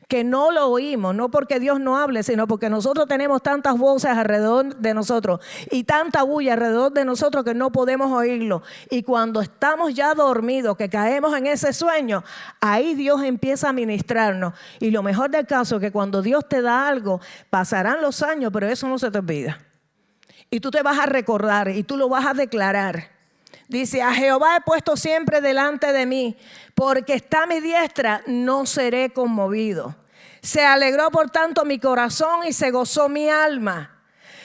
que no lo oímos. No porque Dios no hable, sino porque nosotros tenemos tantas voces alrededor de nosotros y tanta bulla alrededor de nosotros que no podemos oírlo. Y cuando estamos ya dormidos, que caemos en ese sueño, ahí Dios empieza a ministrarnos. Y lo mejor del caso es que cuando Dios te da algo, pasarán los años, pero eso no se te olvida. Y tú te vas a recordar y tú lo vas a declarar. Dice, a Jehová he puesto siempre delante de mí, porque está a mi diestra, no seré conmovido. Se alegró por tanto mi corazón y se gozó mi alma.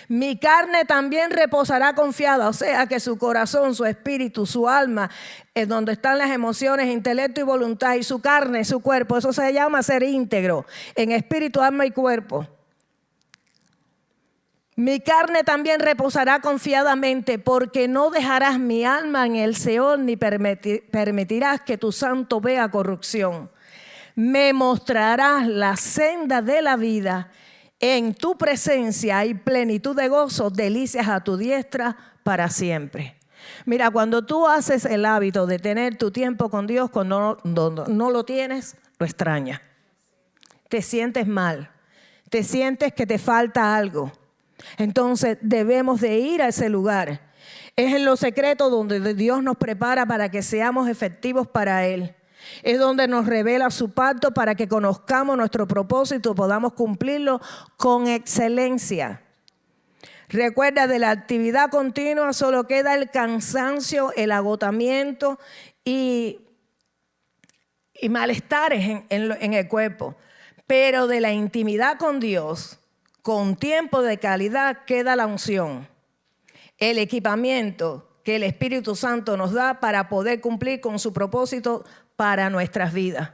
Mi carne también reposará confiada, o sea que su corazón, su espíritu, su alma, es donde están las emociones, intelecto y voluntad, y su carne, su cuerpo, eso se llama ser íntegro, en espíritu, alma y cuerpo. Mi carne también reposará confiadamente, porque no dejarás mi alma en el Seol, ni permitirás que tu santo vea corrupción. Me mostrarás la senda de la vida. En tu presencia hay plenitud de gozo, delicias a tu diestra para siempre. Mira, cuando tú haces el hábito de tener tu tiempo con Dios, cuando no lo tienes, lo extrañas. Te sientes mal, te sientes que te falta algo. Entonces debemos de ir a ese lugar. Es en lo secreto donde Dios nos prepara para que seamos efectivos para Él. Es donde nos revela su pacto para que conozcamos nuestro propósito y podamos cumplirlo con excelencia. Recuerda, de la actividad continua solo queda el cansancio, el agotamiento y malestares en el cuerpo. Pero de la intimidad con Dios, con tiempo de calidad, queda la unción, el equipamiento que el Espíritu Santo nos da para poder cumplir con su propósito para nuestras vidas.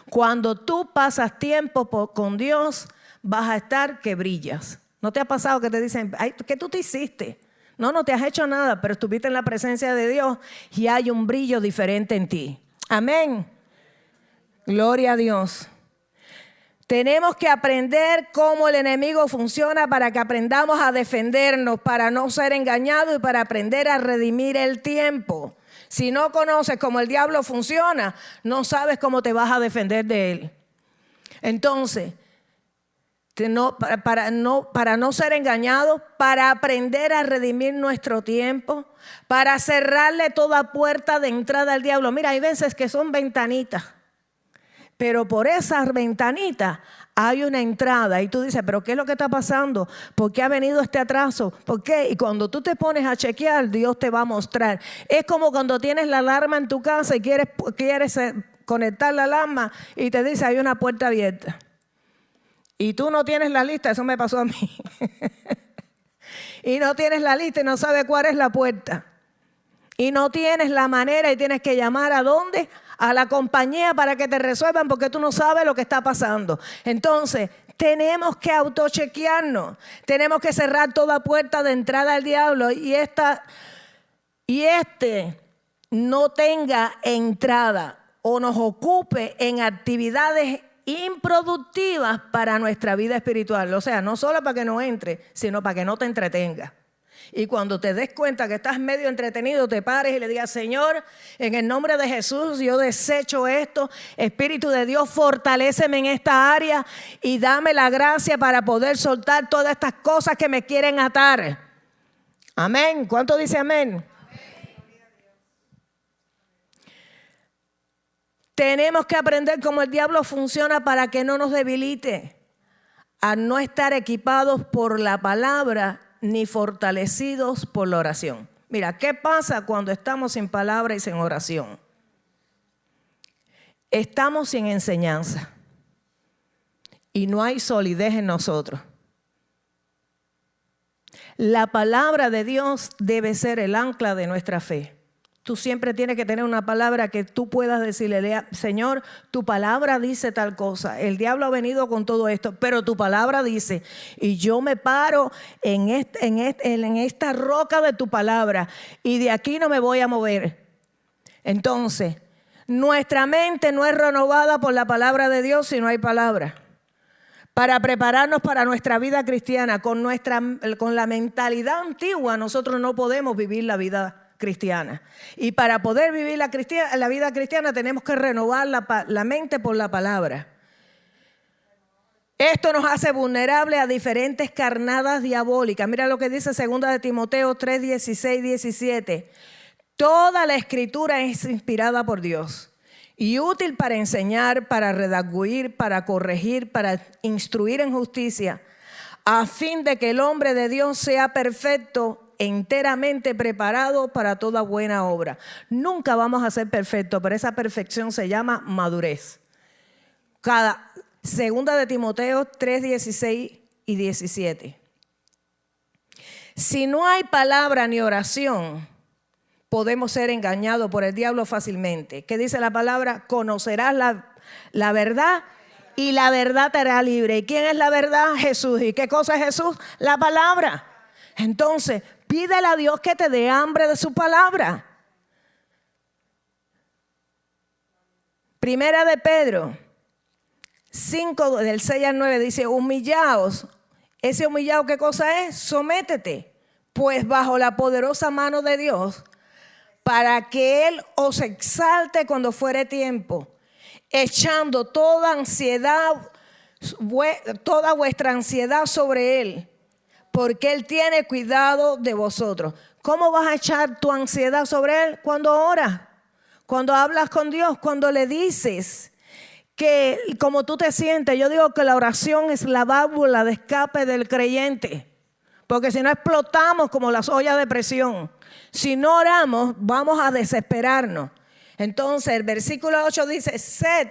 Cuando tú pasas tiempo con Dios, vas a estar que brillas. ¿No te ha pasado que te dicen, ay, ¿qué tú te hiciste? No te has hecho nada, pero estuviste en la presencia de Dios y hay un brillo diferente en ti. Amén. Gloria a Dios. Tenemos que aprender cómo el enemigo funciona para que aprendamos a defendernos, para no ser engañados y para aprender a redimir el tiempo. Si no conoces cómo el diablo funciona, no sabes cómo te vas a defender de él. Entonces, para no ser engañados, para aprender a redimir nuestro tiempo, para cerrarle toda puerta de entrada al diablo. Mira, hay veces que son ventanitas. Pero por esas ventanitas hay una entrada y tú dices, ¿pero qué es lo que está pasando? ¿Por qué ha venido este atraso? ¿Por qué? Y cuando tú te pones a chequear, Dios te va a mostrar. Es como cuando tienes la alarma en tu casa y quieres conectar la alarma y te dice, hay una puerta abierta. Y tú no tienes la lista, eso me pasó a mí. Y no tienes la lista y no sabes cuál es la puerta. Y no tienes la manera y tienes que llamar ¿a dónde? A la compañía para que te resuelvan porque tú no sabes lo que está pasando. Entonces, tenemos que autochequearnos. Tenemos que cerrar toda puerta de entrada al diablo y este no tenga entrada o nos ocupe en actividades improductivas para nuestra vida espiritual. O sea, no solo para que no entre, sino para que no te entretenga. Y cuando te des cuenta que estás medio entretenido, te pares y le digas: Señor, en el nombre de Jesús, yo desecho esto. Espíritu de Dios, fortaléceme en esta área y dame la gracia para poder soltar todas estas cosas que me quieren atar. Amén. ¿Cuánto dice amén? Tenemos que aprender cómo el diablo funciona para que no nos debilite, a no estar equipados por la palabra ni fortalecidos por la oración. Mira, ¿qué pasa cuando estamos sin palabra y sin oración? Estamos sin enseñanza y no hay solidez en nosotros. La palabra de Dios debe ser el ancla de nuestra fe. Tú siempre tienes que tener una palabra que tú puedas decirle: Señor, tu palabra dice tal cosa. El diablo ha venido con todo esto, pero tu palabra dice, y yo me paro en esta roca de tu palabra y de aquí no me voy a mover. Entonces, nuestra mente no es renovada por la palabra de Dios si no hay palabra. Para prepararnos para nuestra vida cristiana, con la mentalidad antigua, nosotros no podemos vivir la vida cristiana. Y para poder vivir la vida cristiana tenemos que renovar la mente por la palabra. Esto nos hace vulnerables a diferentes carnadas diabólicas. Mira lo que dice 2 de Timoteo 3, 16, 17. Toda la escritura es inspirada por Dios y útil para enseñar, para redarguir, para corregir, para instruir en justicia, a fin de que el hombre de Dios sea perfecto, enteramente preparado para toda buena obra. Nunca vamos a ser perfectos, pero esa perfección se llama madurez. Segunda de Timoteo 3, 16 y 17. Si no hay palabra ni oración, podemos ser engañados por el diablo fácilmente. ¿Qué dice la palabra? Conocerás la verdad y la verdad te hará libre. ¿Y quién es la verdad? Jesús. ¿Y qué cosa es Jesús? La palabra. Entonces, pídele a Dios que te dé hambre de su palabra. Primera de Pedro 5, del 6 al 9 dice: humillaos. ¿Ese humillado qué cosa es? Sométete, pues bajo la poderosa mano de Dios, para que Él os exalte cuando fuere tiempo, echando toda vuestra ansiedad sobre Él, porque Él tiene cuidado de vosotros. ¿Cómo vas a echar tu ansiedad sobre Él? Cuando oras, cuando hablas con Dios, cuando le dices que como tú te sientes. Yo digo que la oración es la válvula de escape del creyente, porque si no explotamos como las ollas de presión. Si no oramos, vamos a desesperarnos. Entonces el versículo 8 dice: sed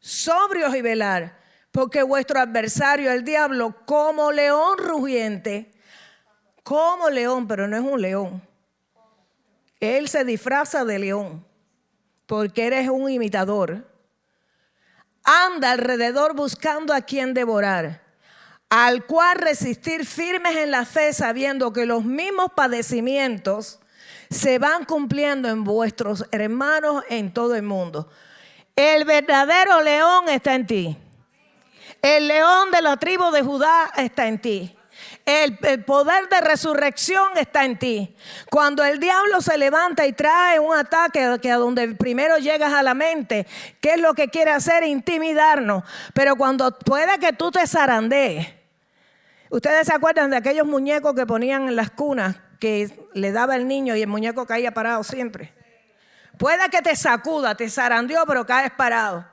sobrios y velar, porque vuestro adversario, el diablo, como león rugiente, como león, pero no es un león. Él se disfraza de león, porque eres un imitador. Anda alrededor buscando a quien devorar, al cual resistir firmes en la fe, sabiendo que los mismos padecimientos se van cumpliendo en vuestros hermanos en todo el mundo. El verdadero león está en ti. El león de la tribu de Judá está en ti. El poder de resurrección está en ti. Cuando el diablo se levanta y trae un ataque que a donde primero llegas a la mente, ¿qué es lo que quiere hacer? Intimidarnos. Pero cuando puede que tú te zarandees. ¿Ustedes se acuerdan de aquellos muñecos que ponían en las cunas, que le daba el niño y el muñeco caía parado siempre? Puede que te sacuda, te zarandeó, pero caes parado.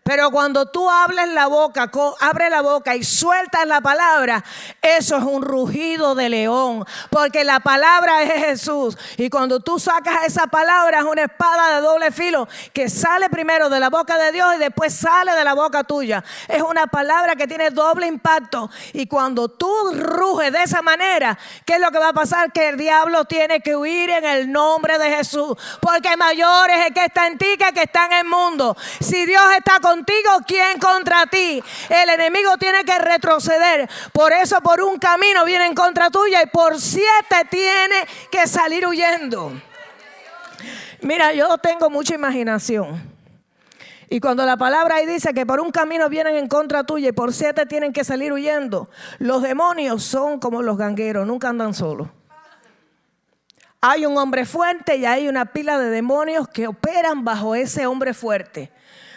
Pero cuando tú abres la boca y sueltas la palabra, eso es un rugido de león, porque la palabra es Jesús. Y cuando tú sacas esa palabra, es una espada de doble filo que sale primero de la boca de Dios y después sale de la boca tuya. Es una palabra que tiene doble impacto. Y cuando tú ruges de esa manera, ¿qué es lo que va a pasar? Que el diablo tiene que huir en el nombre de Jesús, porque mayor es el que está en ti que el que está en el mundo. Si Dios está contigo, ¿quién contra ti? El enemigo tiene que retroceder. Por eso por un camino viene en contra tuya y por 7 tiene que salir huyendo. Mira, yo tengo mucha imaginación. Y cuando la palabra ahí dice que por un camino vienen en contra tuya y por 7 tienen que salir huyendo, los demonios son como los gangueros, nunca andan solos. Hay un hombre fuerte y hay una pila de demonios que operan bajo ese hombre fuerte.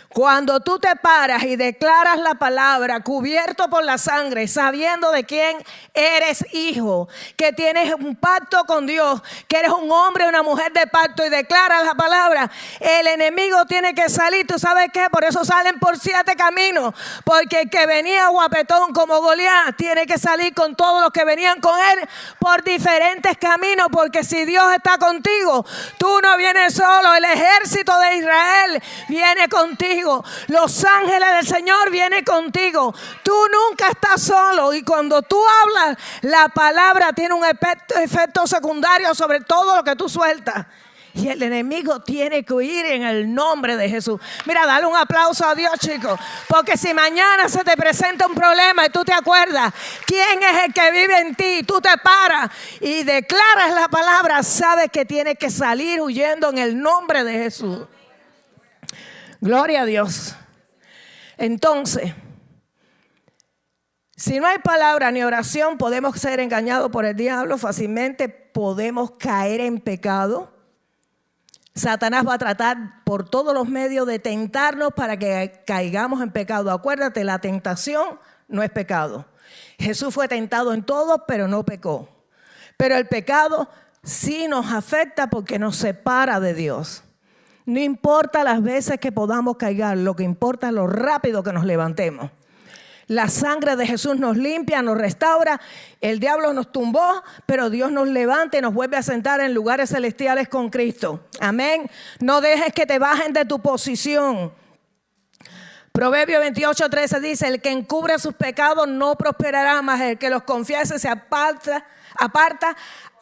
Cuando tú te paras y declaras la palabra, cubierto por la sangre, sabiendo de quién eres hijo, que tienes un pacto con Dios, que eres un hombre o una mujer de pacto y declaras la palabra, el enemigo tiene que salir. ¿Tú sabes qué? Por eso salen por 7 caminos, porque el que venía guapetón como Goliat tiene que salir con todos los que venían con él por diferentes caminos, porque si Dios está contigo, tú no vienes solo, el ejército de Israel viene contigo. Los ángeles del Señor vienen contigo. Tú nunca estás solo. Y cuando tú hablas, la palabra tiene un efecto secundario sobre todo lo que tú sueltas. Y el enemigo tiene que huir en el nombre de Jesús. Mira, dale un aplauso a Dios, chicos. Porque si mañana se te presenta un problema y tú te acuerdas quién es el que vive en ti, tú te paras y declaras la palabra, sabes que tienes que salir huyendo en el nombre de Jesús. Gloria a Dios. Entonces, si no hay palabra ni oración, podemos ser engañados por el diablo fácilmente, podemos caer en pecado. Satanás va a tratar por todos los medios de tentarnos para que caigamos en pecado. Acuérdate, la tentación no es pecado. Jesús fue tentado en todo, pero no pecó. Pero el pecado sí nos afecta porque nos separa de Dios. No importa las veces que podamos caer, lo que importa es lo rápido que nos levantemos. La sangre de Jesús nos limpia, nos restaura. El diablo nos tumbó, pero Dios nos levanta y nos vuelve a sentar en lugares celestiales con Cristo. Amén. No dejes que te bajen de tu posición. Proverbios 28:13 dice: el que encubre sus pecados no prosperará, mas el que los confiese se aparta,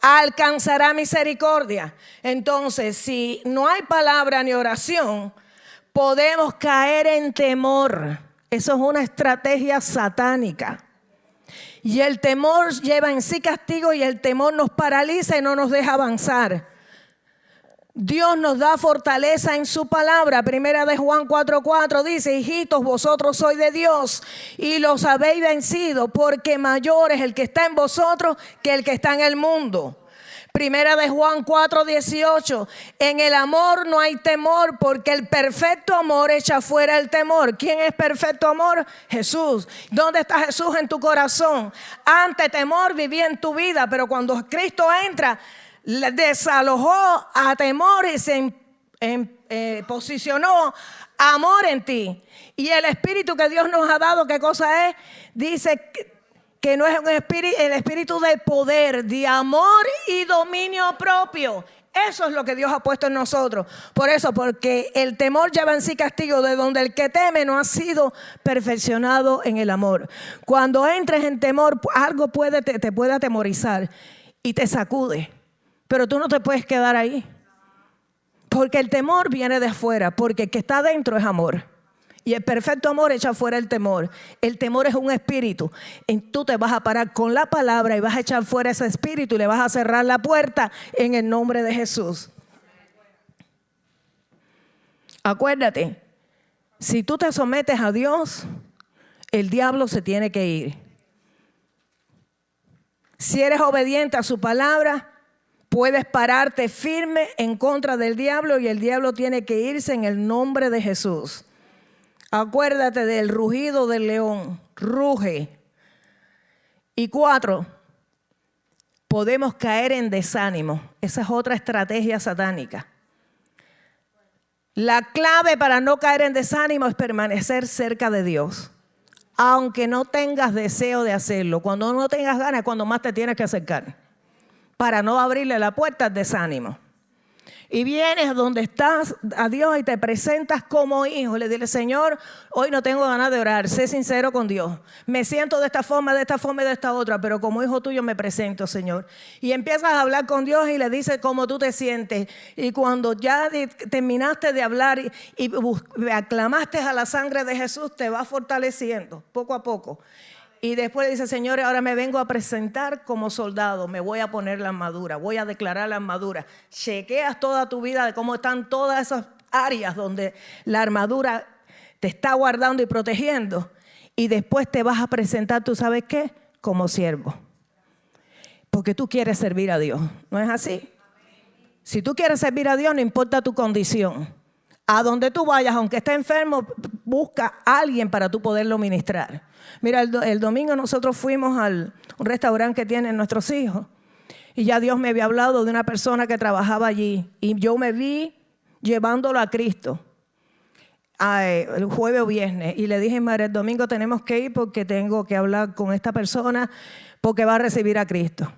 alcanzará misericordia. Entonces, si no hay palabra ni oración, podemos caer en temor. Eso es una estrategia satánica. Y el temor lleva en sí castigo y el temor nos paraliza y no nos deja avanzar. Dios nos da fortaleza en su palabra. Primera de Juan 4:4 dice: hijitos, vosotros sois de Dios y los habéis vencido, porque mayor es el que está en vosotros que el que está en el mundo. Primera de Juan 4:18: en el amor no hay temor, porque el perfecto amor echa fuera el temor. ¿Quién es perfecto amor? Jesús. ¿Dónde está Jesús en tu corazón? Ante temor vivía en tu vida, pero cuando Cristo entra, desalojó a temor y se posicionó amor en ti. Y el espíritu que Dios nos ha dado, ¿qué cosa es? Dice que no es un espíritu, el espíritu de poder, de amor y dominio propio. Eso es lo que Dios ha puesto en nosotros. Por eso, porque el temor lleva en sí castigo, de donde el que teme no ha sido perfeccionado en el amor. Cuando entres en temor, algo te puede atemorizar y te sacude. Pero tú no te puedes quedar ahí. Porque el temor viene de afuera, porque el que está dentro es amor. Y el perfecto amor echa fuera el temor. El temor es un espíritu. Y tú te vas a parar con la palabra y vas a echar fuera ese espíritu y le vas a cerrar la puerta en el nombre de Jesús. Acuérdate, si tú te sometes a Dios, el diablo se tiene que ir. Si eres obediente a su palabra, puedes pararte firme en contra del diablo y el diablo tiene que irse en el nombre de Jesús. Acuérdate del rugido del león, ruge. Y 4, podemos caer en desánimo. Esa es otra estrategia satánica. La clave para no caer en desánimo es permanecer cerca de Dios. Aunque no tengas deseo de hacerlo, cuando no tengas ganas es cuando más te tienes que acercar. Para no abrirle la puerta al desánimo. Y vienes donde estás a Dios y te presentas como hijo. Le dices: Señor, hoy no tengo ganas de orar. Sé sincero con Dios. Me siento de esta forma y de esta otra. Pero como hijo tuyo me presento, Señor. Y empiezas a hablar con Dios y le dices cómo tú te sientes. Y cuando ya terminaste de hablar y aclamaste a la sangre de Jesús, te va fortaleciendo poco a poco. Y después dice: Señor, ahora me vengo a presentar como soldado. Me voy a poner la armadura. Voy a declarar la armadura. Chequeas toda tu vida de cómo están todas esas áreas donde la armadura te está guardando y protegiendo. Y después te vas a presentar, ¿tú sabes qué? Como siervo. Porque tú quieres servir a Dios. ¿No es así? Si tú quieres servir a Dios, no importa tu condición. A donde tú vayas, aunque estés enfermo, busca a alguien para tú poderlo ministrar. Mira, el domingo nosotros fuimos a un restaurante que tienen nuestros hijos. Y ya Dios me había hablado de una persona que trabajaba allí. Y yo me vi llevándolo a Cristo el jueves o viernes. Y le dije, madre, el domingo tenemos que ir porque tengo que hablar con esta persona porque va a recibir a Cristo.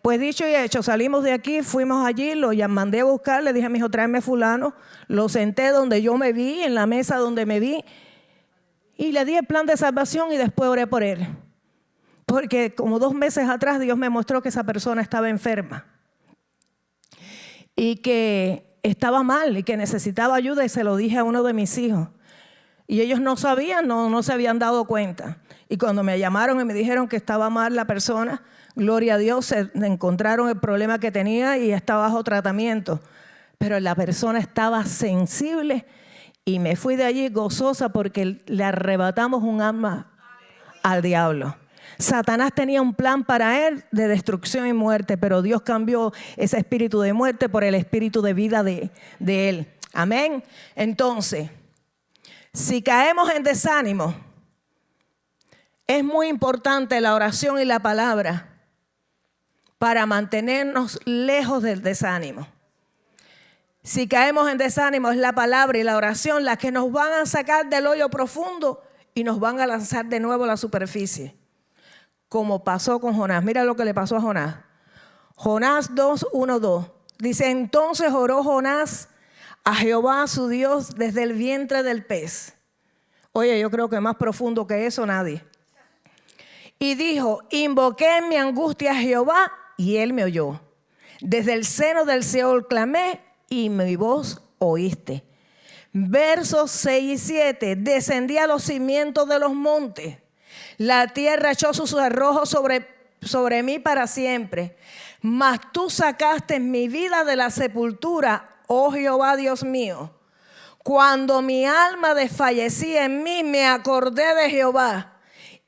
Pues dicho y hecho, salimos de aquí, fuimos allí, lo mandé a buscar, le dije a mi hijo, tráeme fulano. Lo senté donde yo me vi, en la mesa donde me vi. Y le di el plan de salvación y después oré por él. Porque como 2 meses atrás Dios me mostró que esa persona estaba enferma. Y que estaba mal y que necesitaba ayuda, y se lo dije a uno de mis hijos. Y ellos no sabían, no se habían dado cuenta. Y cuando me llamaron y me dijeron que estaba mal la persona, gloria a Dios, se encontraron el problema que tenía y estaba bajo tratamiento. Pero la persona estaba sensible y me fui de allí gozosa porque le arrebatamos un alma al diablo. Satanás tenía un plan para él de destrucción y muerte, pero Dios cambió ese espíritu de muerte por el espíritu de vida de él. Amén. Entonces, si caemos en desánimo, es muy importante la oración y la palabra para mantenernos lejos del desánimo. Si caemos en desánimo, es la palabra y la oración las que nos van a sacar del hoyo profundo y nos van a lanzar de nuevo a la superficie. Como pasó con Jonás. Mira lo que le pasó a Jonás. Jonás 2:1-2. Dice, entonces oró Jonás a Jehová su Dios desde el vientre del pez. Oye, yo creo que más profundo que eso nadie. Y dijo, invoqué en mi angustia a Jehová y él me oyó. Desde el seno del Seol clamé y mi voz oíste. Versos 6 y 7. Descendí a los cimientos de los montes. La tierra echó sus arrojos sobre mí para siempre. Mas tú sacaste mi vida de la sepultura, oh Jehová Dios mío. Cuando mi alma desfallecía en mí, me acordé de Jehová.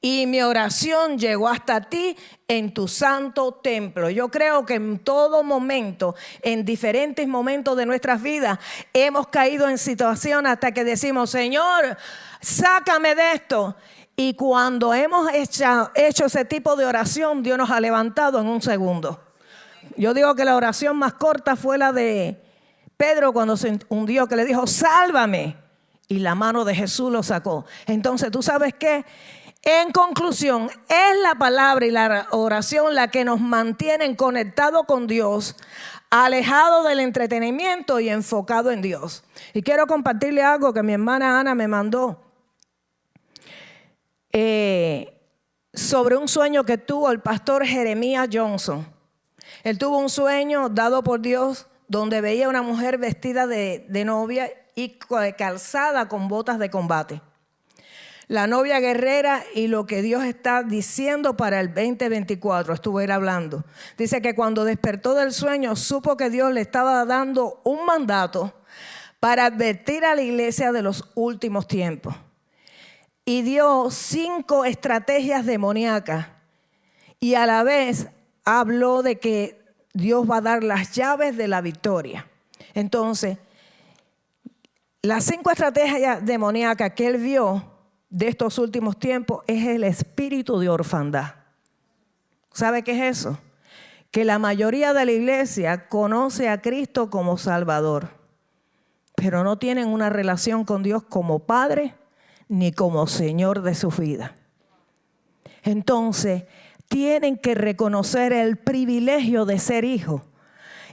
Y mi oración llegó hasta ti en tu santo templo. Yo creo que en todo momento, en diferentes momentos de nuestras vidas, hemos caído en situación hasta que decimos, Señor, sácame de esto. Y cuando hemos hecho ese tipo de oración, Dios nos ha levantado en un segundo. Yo digo que la oración más corta fue la de Pedro cuando se hundió, que le dijo, sálvame. Y la mano de Jesús lo sacó. Entonces, ¿tú sabes qué? En conclusión, es la palabra y la oración la que nos mantienen conectados con Dios, alejados del entretenimiento y enfocados en Dios. Y quiero compartirle algo que mi hermana Ana me mandó sobre un sueño que tuvo el pastor Jeremías Johnson. Él tuvo un sueño dado por Dios donde veía a una mujer vestida de novia y calzada con botas de combate. La novia guerrera y lo que Dios está diciendo para el 2024, estuvo él hablando. Dice que cuando despertó del sueño, supo que Dios le estaba dando un mandato para advertir a la iglesia de los últimos tiempos. Y dio 5 estrategias demoníacas. Y a la vez habló de que Dios va a dar las llaves de la victoria. Entonces, las 5 estrategias demoníacas que él vio de estos últimos tiempos es el espíritu de orfandad. ¿Sabe qué es eso? Que la mayoría de la iglesia conoce a Cristo como Salvador, pero no tienen una relación con Dios como Padre ni como Señor de su vida. Entonces, tienen que reconocer el privilegio de ser hijos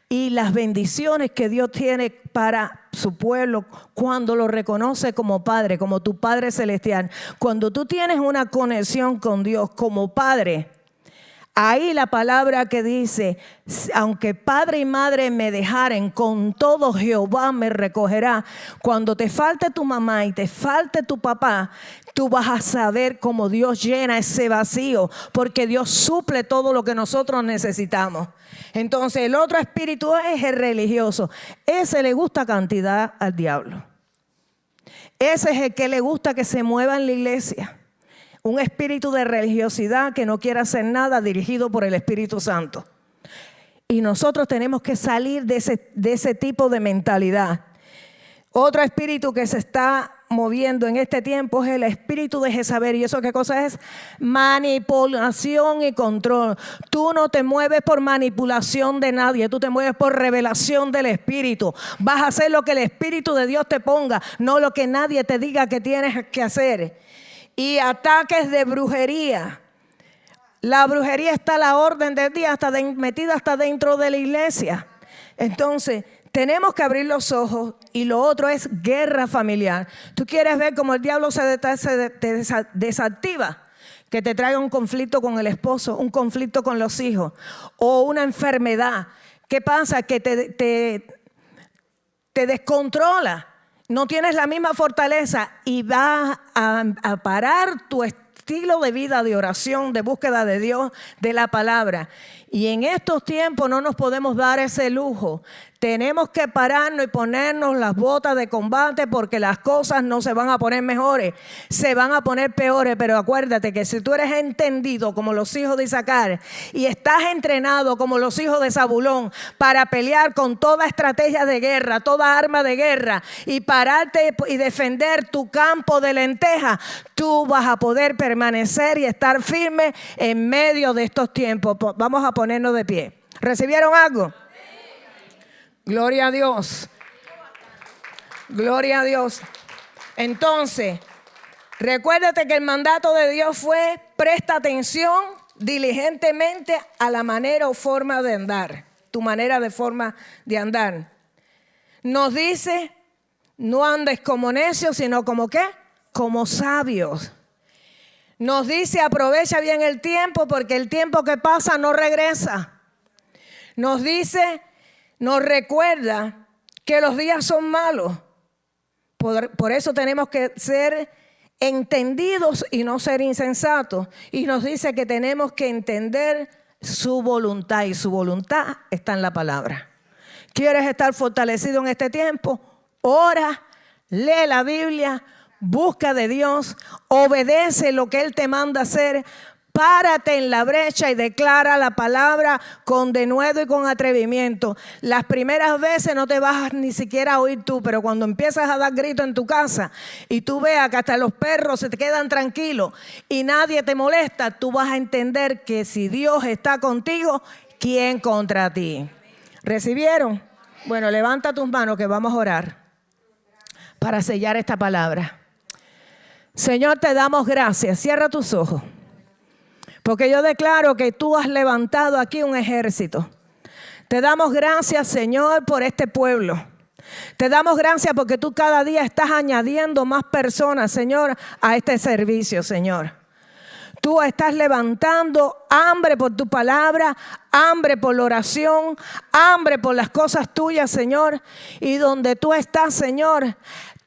y las bendiciones que Dios tiene para su pueblo cuando lo reconoce como Padre, como tu Padre Celestial. Cuando tú tienes una conexión con Dios como Padre, ahí la palabra que dice, aunque padre y madre me dejaren, con todo Jehová me recogerá. Cuando te falte tu mamá y te falte tu papá, tú vas a saber cómo Dios llena ese vacío, porque Dios suple todo lo que nosotros necesitamos. Entonces el otro espíritu es el religioso. Ese le gusta cantidad al diablo. Ese es el que le gusta que se mueva en la iglesia. Un espíritu de religiosidad que no quiere hacer nada dirigido por el Espíritu Santo. Y nosotros tenemos que salir de ese tipo de mentalidad. Otro espíritu que se está moviendo en este tiempo es el espíritu de Jezabel. ¿Y eso qué cosa es? Manipulación y control. Tú no te mueves por manipulación de nadie, tú te mueves por revelación del espíritu. Vas a hacer lo que el espíritu de Dios te ponga, no lo que nadie te diga que tienes que hacer. Y ataques de brujería. La brujería está a la orden del día, metida hasta dentro de la iglesia. Entonces, tenemos que abrir los ojos. Y lo otro es guerra familiar. Tú quieres ver cómo el diablo se desactiva. Que te traiga un conflicto con el esposo, un conflicto con los hijos o una enfermedad. ¿Qué pasa? Que te descontrola. No tienes la misma fortaleza y vas a parar tu estilo de vida, de oración, de búsqueda de Dios, de la palabra. Y en estos tiempos no nos podemos dar ese lujo. Tenemos que pararnos y ponernos las botas de combate porque las cosas no se van a poner mejores, se van a poner peores. Pero acuérdate que si tú eres entendido como los hijos de Isaacar y estás entrenado como los hijos de Zabulón para pelear con toda estrategia de guerra, toda arma de guerra y pararte y defender tu campo de lentejas, tú vas a poder permanecer y estar firme en medio de estos tiempos. Vamos a ponernos de pie. ¿Recibieron algo? Gloria a Dios. Gloria a Dios. Entonces, recuérdate que el mandato de Dios fue: presta atención diligentemente a la manera o forma de andar. Tu manera de forma de andar. Nos dice: no andes como necios, sino como ¿qué? Como sabios. Nos dice: aprovecha bien el tiempo, porque el tiempo que pasa no regresa. Nos dice, nos recuerda que los días son malos. Por eso tenemos que ser entendidos y no ser insensatos. Y nos dice que tenemos que entender su voluntad, y su voluntad está en la palabra. ¿Quieres estar fortalecido en este tiempo? Ora, lee la Biblia, busca de Dios, obedece lo que Él te manda hacer. Párate en la brecha y declara la palabra con denuedo y con atrevimiento. Las primeras veces no te vas ni siquiera a oír tú, pero cuando empiezas a dar gritos en tu casa y tú veas que hasta los perros se te quedan tranquilos y nadie te molesta, tú vas a entender que si Dios está contigo, ¿quién contra ti? ¿Recibieron? Bueno, levanta tus manos que vamos a orar para sellar esta palabra. Señor, te damos gracias. Cierra tus ojos. Porque yo declaro que tú has levantado aquí un ejército. Te damos gracias, Señor, por este pueblo. Te damos gracias porque tú cada día estás añadiendo más personas, Señor, a este servicio, Señor. Tú estás levantando hambre por tu palabra, hambre por la oración, hambre por las cosas tuyas, Señor. Y donde tú estás, Señor,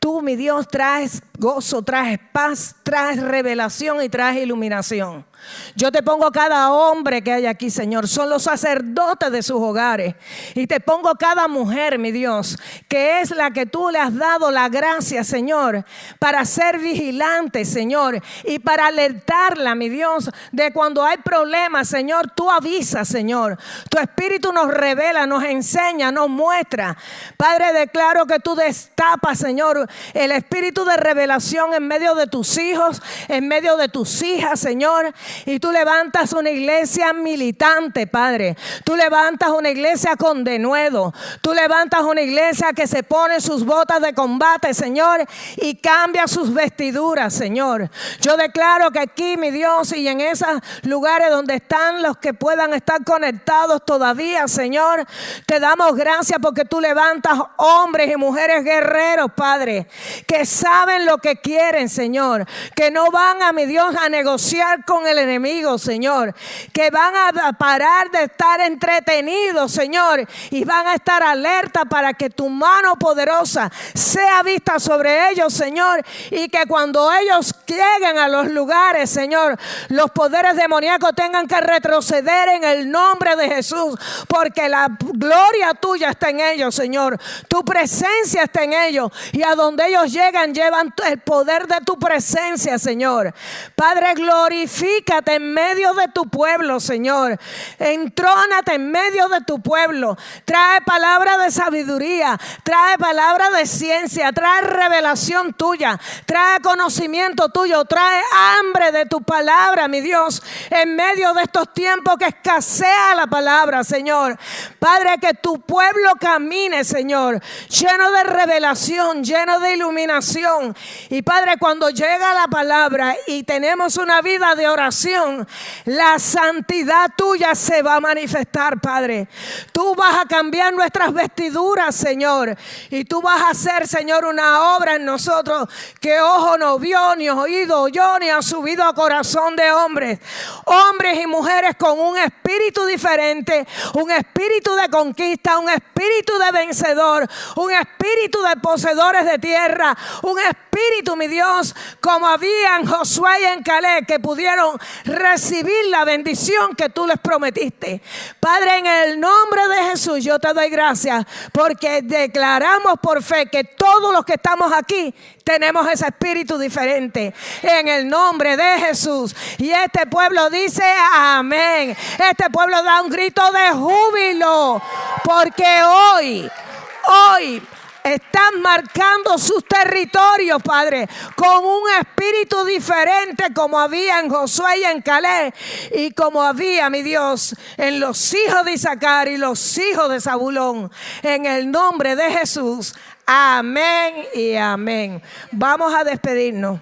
tú, mi Dios, traes gozo, traes paz, traes revelación y traes iluminación. Yo te pongo cada hombre que hay aquí, Señor. Son los sacerdotes de sus hogares. Y te pongo cada mujer, mi Dios, que es la que tú le has dado la gracia, Señor, para ser vigilante, Señor, y para alertarla, mi Dios, de cuando hay problemas, Señor. Tú avisas, Señor. Tu espíritu nos revela, nos enseña, nos muestra. Padre, declaro que tú destapas, Señor, el espíritu de revelación en medio de tus hijos, en medio de tus hijas, Señor. Y tú levantas una iglesia militante, Padre. Tú levantas una iglesia con denuedo. Tú levantas una iglesia que se pone sus botas de combate, Señor, y cambia sus vestiduras, Señor. Yo declaro que aquí, mi Dios, y en esos lugares donde están los que puedan estar conectados todavía, Señor, te damos gracias porque tú levantas hombres y mujeres guerreros, Padre, que saben lo que quieren, Señor, que no van a, mi Dios, a negociar con el enemigo, Señor, que van a parar de estar entretenidos, Señor, y van a estar alerta para que tu mano poderosa sea vista sobre ellos, Señor, y que cuando ellos lleguen a los lugares, Señor, los poderes demoníacos tengan que retroceder en el nombre de Jesús, porque la gloria tuya está en ellos, Señor, tu presencia está en ellos, y a donde ellos llegan, llevan el poder de tu presencia, Señor. Padre, glorifica glorifícate en medio de tu pueblo, Señor. Entrónate en medio de tu pueblo. Trae palabra de sabiduría, trae palabra de ciencia, trae revelación tuya, trae conocimiento tuyo, trae hambre de tu palabra, mi Dios, en medio de estos tiempos que escasea la palabra, Señor. Padre, que tu pueblo camine, Señor, lleno de revelación, lleno de iluminación. Y Padre, cuando llega la palabra y tenemos una vida de oración, la santidad tuya se va a manifestar, Padre. Tú vas a cambiar nuestras vestiduras, Señor, y tú vas a hacer, Señor, una obra en nosotros que ojo no vio, ni oído oyó, ni ha subido a corazón de hombres. Hombres y mujeres con un espíritu diferente, un espíritu de conquista, un espíritu de vencedor, un espíritu de poseedores de tierra, un espíritu, mi Dios, como había en Josué y en Caleb, que pudieron recibir la bendición que tú les prometiste. Padre, en el nombre de Jesús yo te doy gracias, porque declaramos por fe que todos los que estamos aquí tenemos ese espíritu diferente, en el nombre de Jesús. Y este pueblo dice amén. Este pueblo da un grito de júbilo, porque hoy están marcando sus territorios, Padre, con un espíritu diferente, como había en Josué y en Caleb, y como había, mi Dios, en los hijos de Isaacar y los hijos de Zabulón. En el nombre de Jesús, amén y amén. Vamos a despedirnos.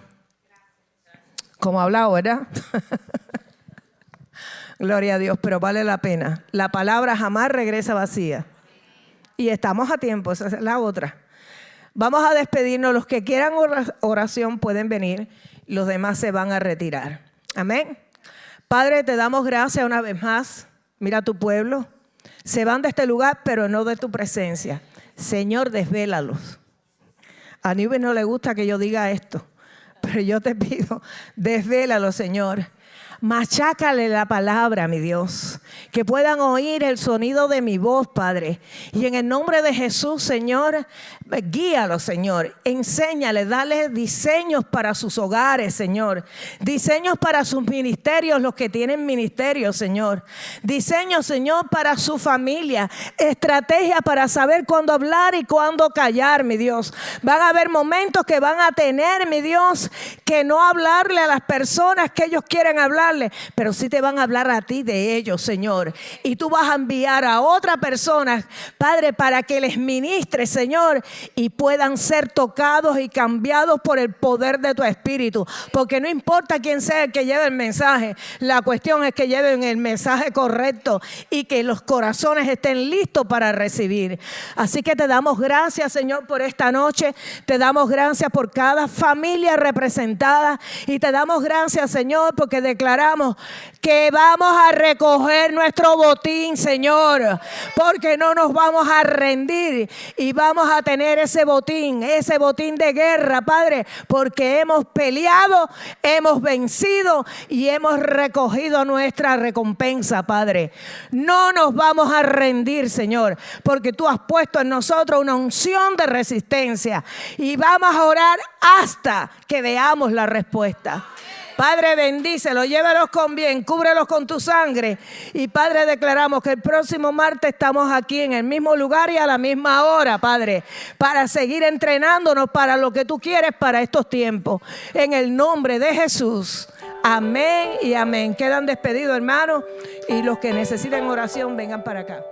Como ha hablado, ¿verdad? Gloria a Dios, pero vale la pena. La palabra jamás regresa vacía. Y estamos a tiempo, esa es la otra. Vamos a despedirnos. Los que quieran oración pueden venir. Los demás se van a retirar. Amén. Padre, te damos gracias una vez más. Mira tu pueblo. Se van de este lugar, pero no de tu presencia. Señor, desvélalos. A Nubes no le gusta que yo diga esto, pero yo te pido, desvélalos, Señor. Machácale la palabra, mi Dios, que puedan oír el sonido de mi voz, Padre. Y en el nombre de Jesús, Señor, guíalos, Señor. Enséñale, dale diseños para sus hogares, Señor. Diseños para sus ministerios, los que tienen ministerios, Señor. Diseños, Señor, para su familia. Estrategia para saber cuándo hablar y cuándo callar, mi Dios. Van a haber momentos que van a tener, mi Dios, que no hablarle a las personas que ellos quieren hablar, pero sí te van a hablar a ti de ellos, Señor. Y tú vas a enviar a otra persona, Padre, para que les ministre, Señor, y puedan ser tocados y cambiados por el poder de tu Espíritu. Porque no importa quién sea el que lleve el mensaje, la cuestión es que lleven el mensaje correcto y que los corazones estén listos para recibir. Así que te damos gracias, Señor, por esta noche. Te damos gracias por cada familia representada y te damos gracias, Señor, porque declaramos que vamos a recoger nuestro botín, Señor, porque no nos vamos a rendir y vamos a tener ese botín de guerra, Padre, porque hemos peleado, hemos vencido y hemos recogido nuestra recompensa, Padre. No nos vamos a rendir, Señor, porque tú has puesto en nosotros una unción de resistencia y vamos a orar hasta que veamos la respuesta. Padre, bendícelos, llévelos con bien, cúbrelos con tu sangre. Y Padre, declaramos que el próximo martes estamos aquí en el mismo lugar y a la misma hora, Padre, para seguir entrenándonos para lo que tú quieres para estos tiempos. En el nombre de Jesús. Amén y amén. Quedan despedidos, hermanos, y los que necesiten oración vengan para acá.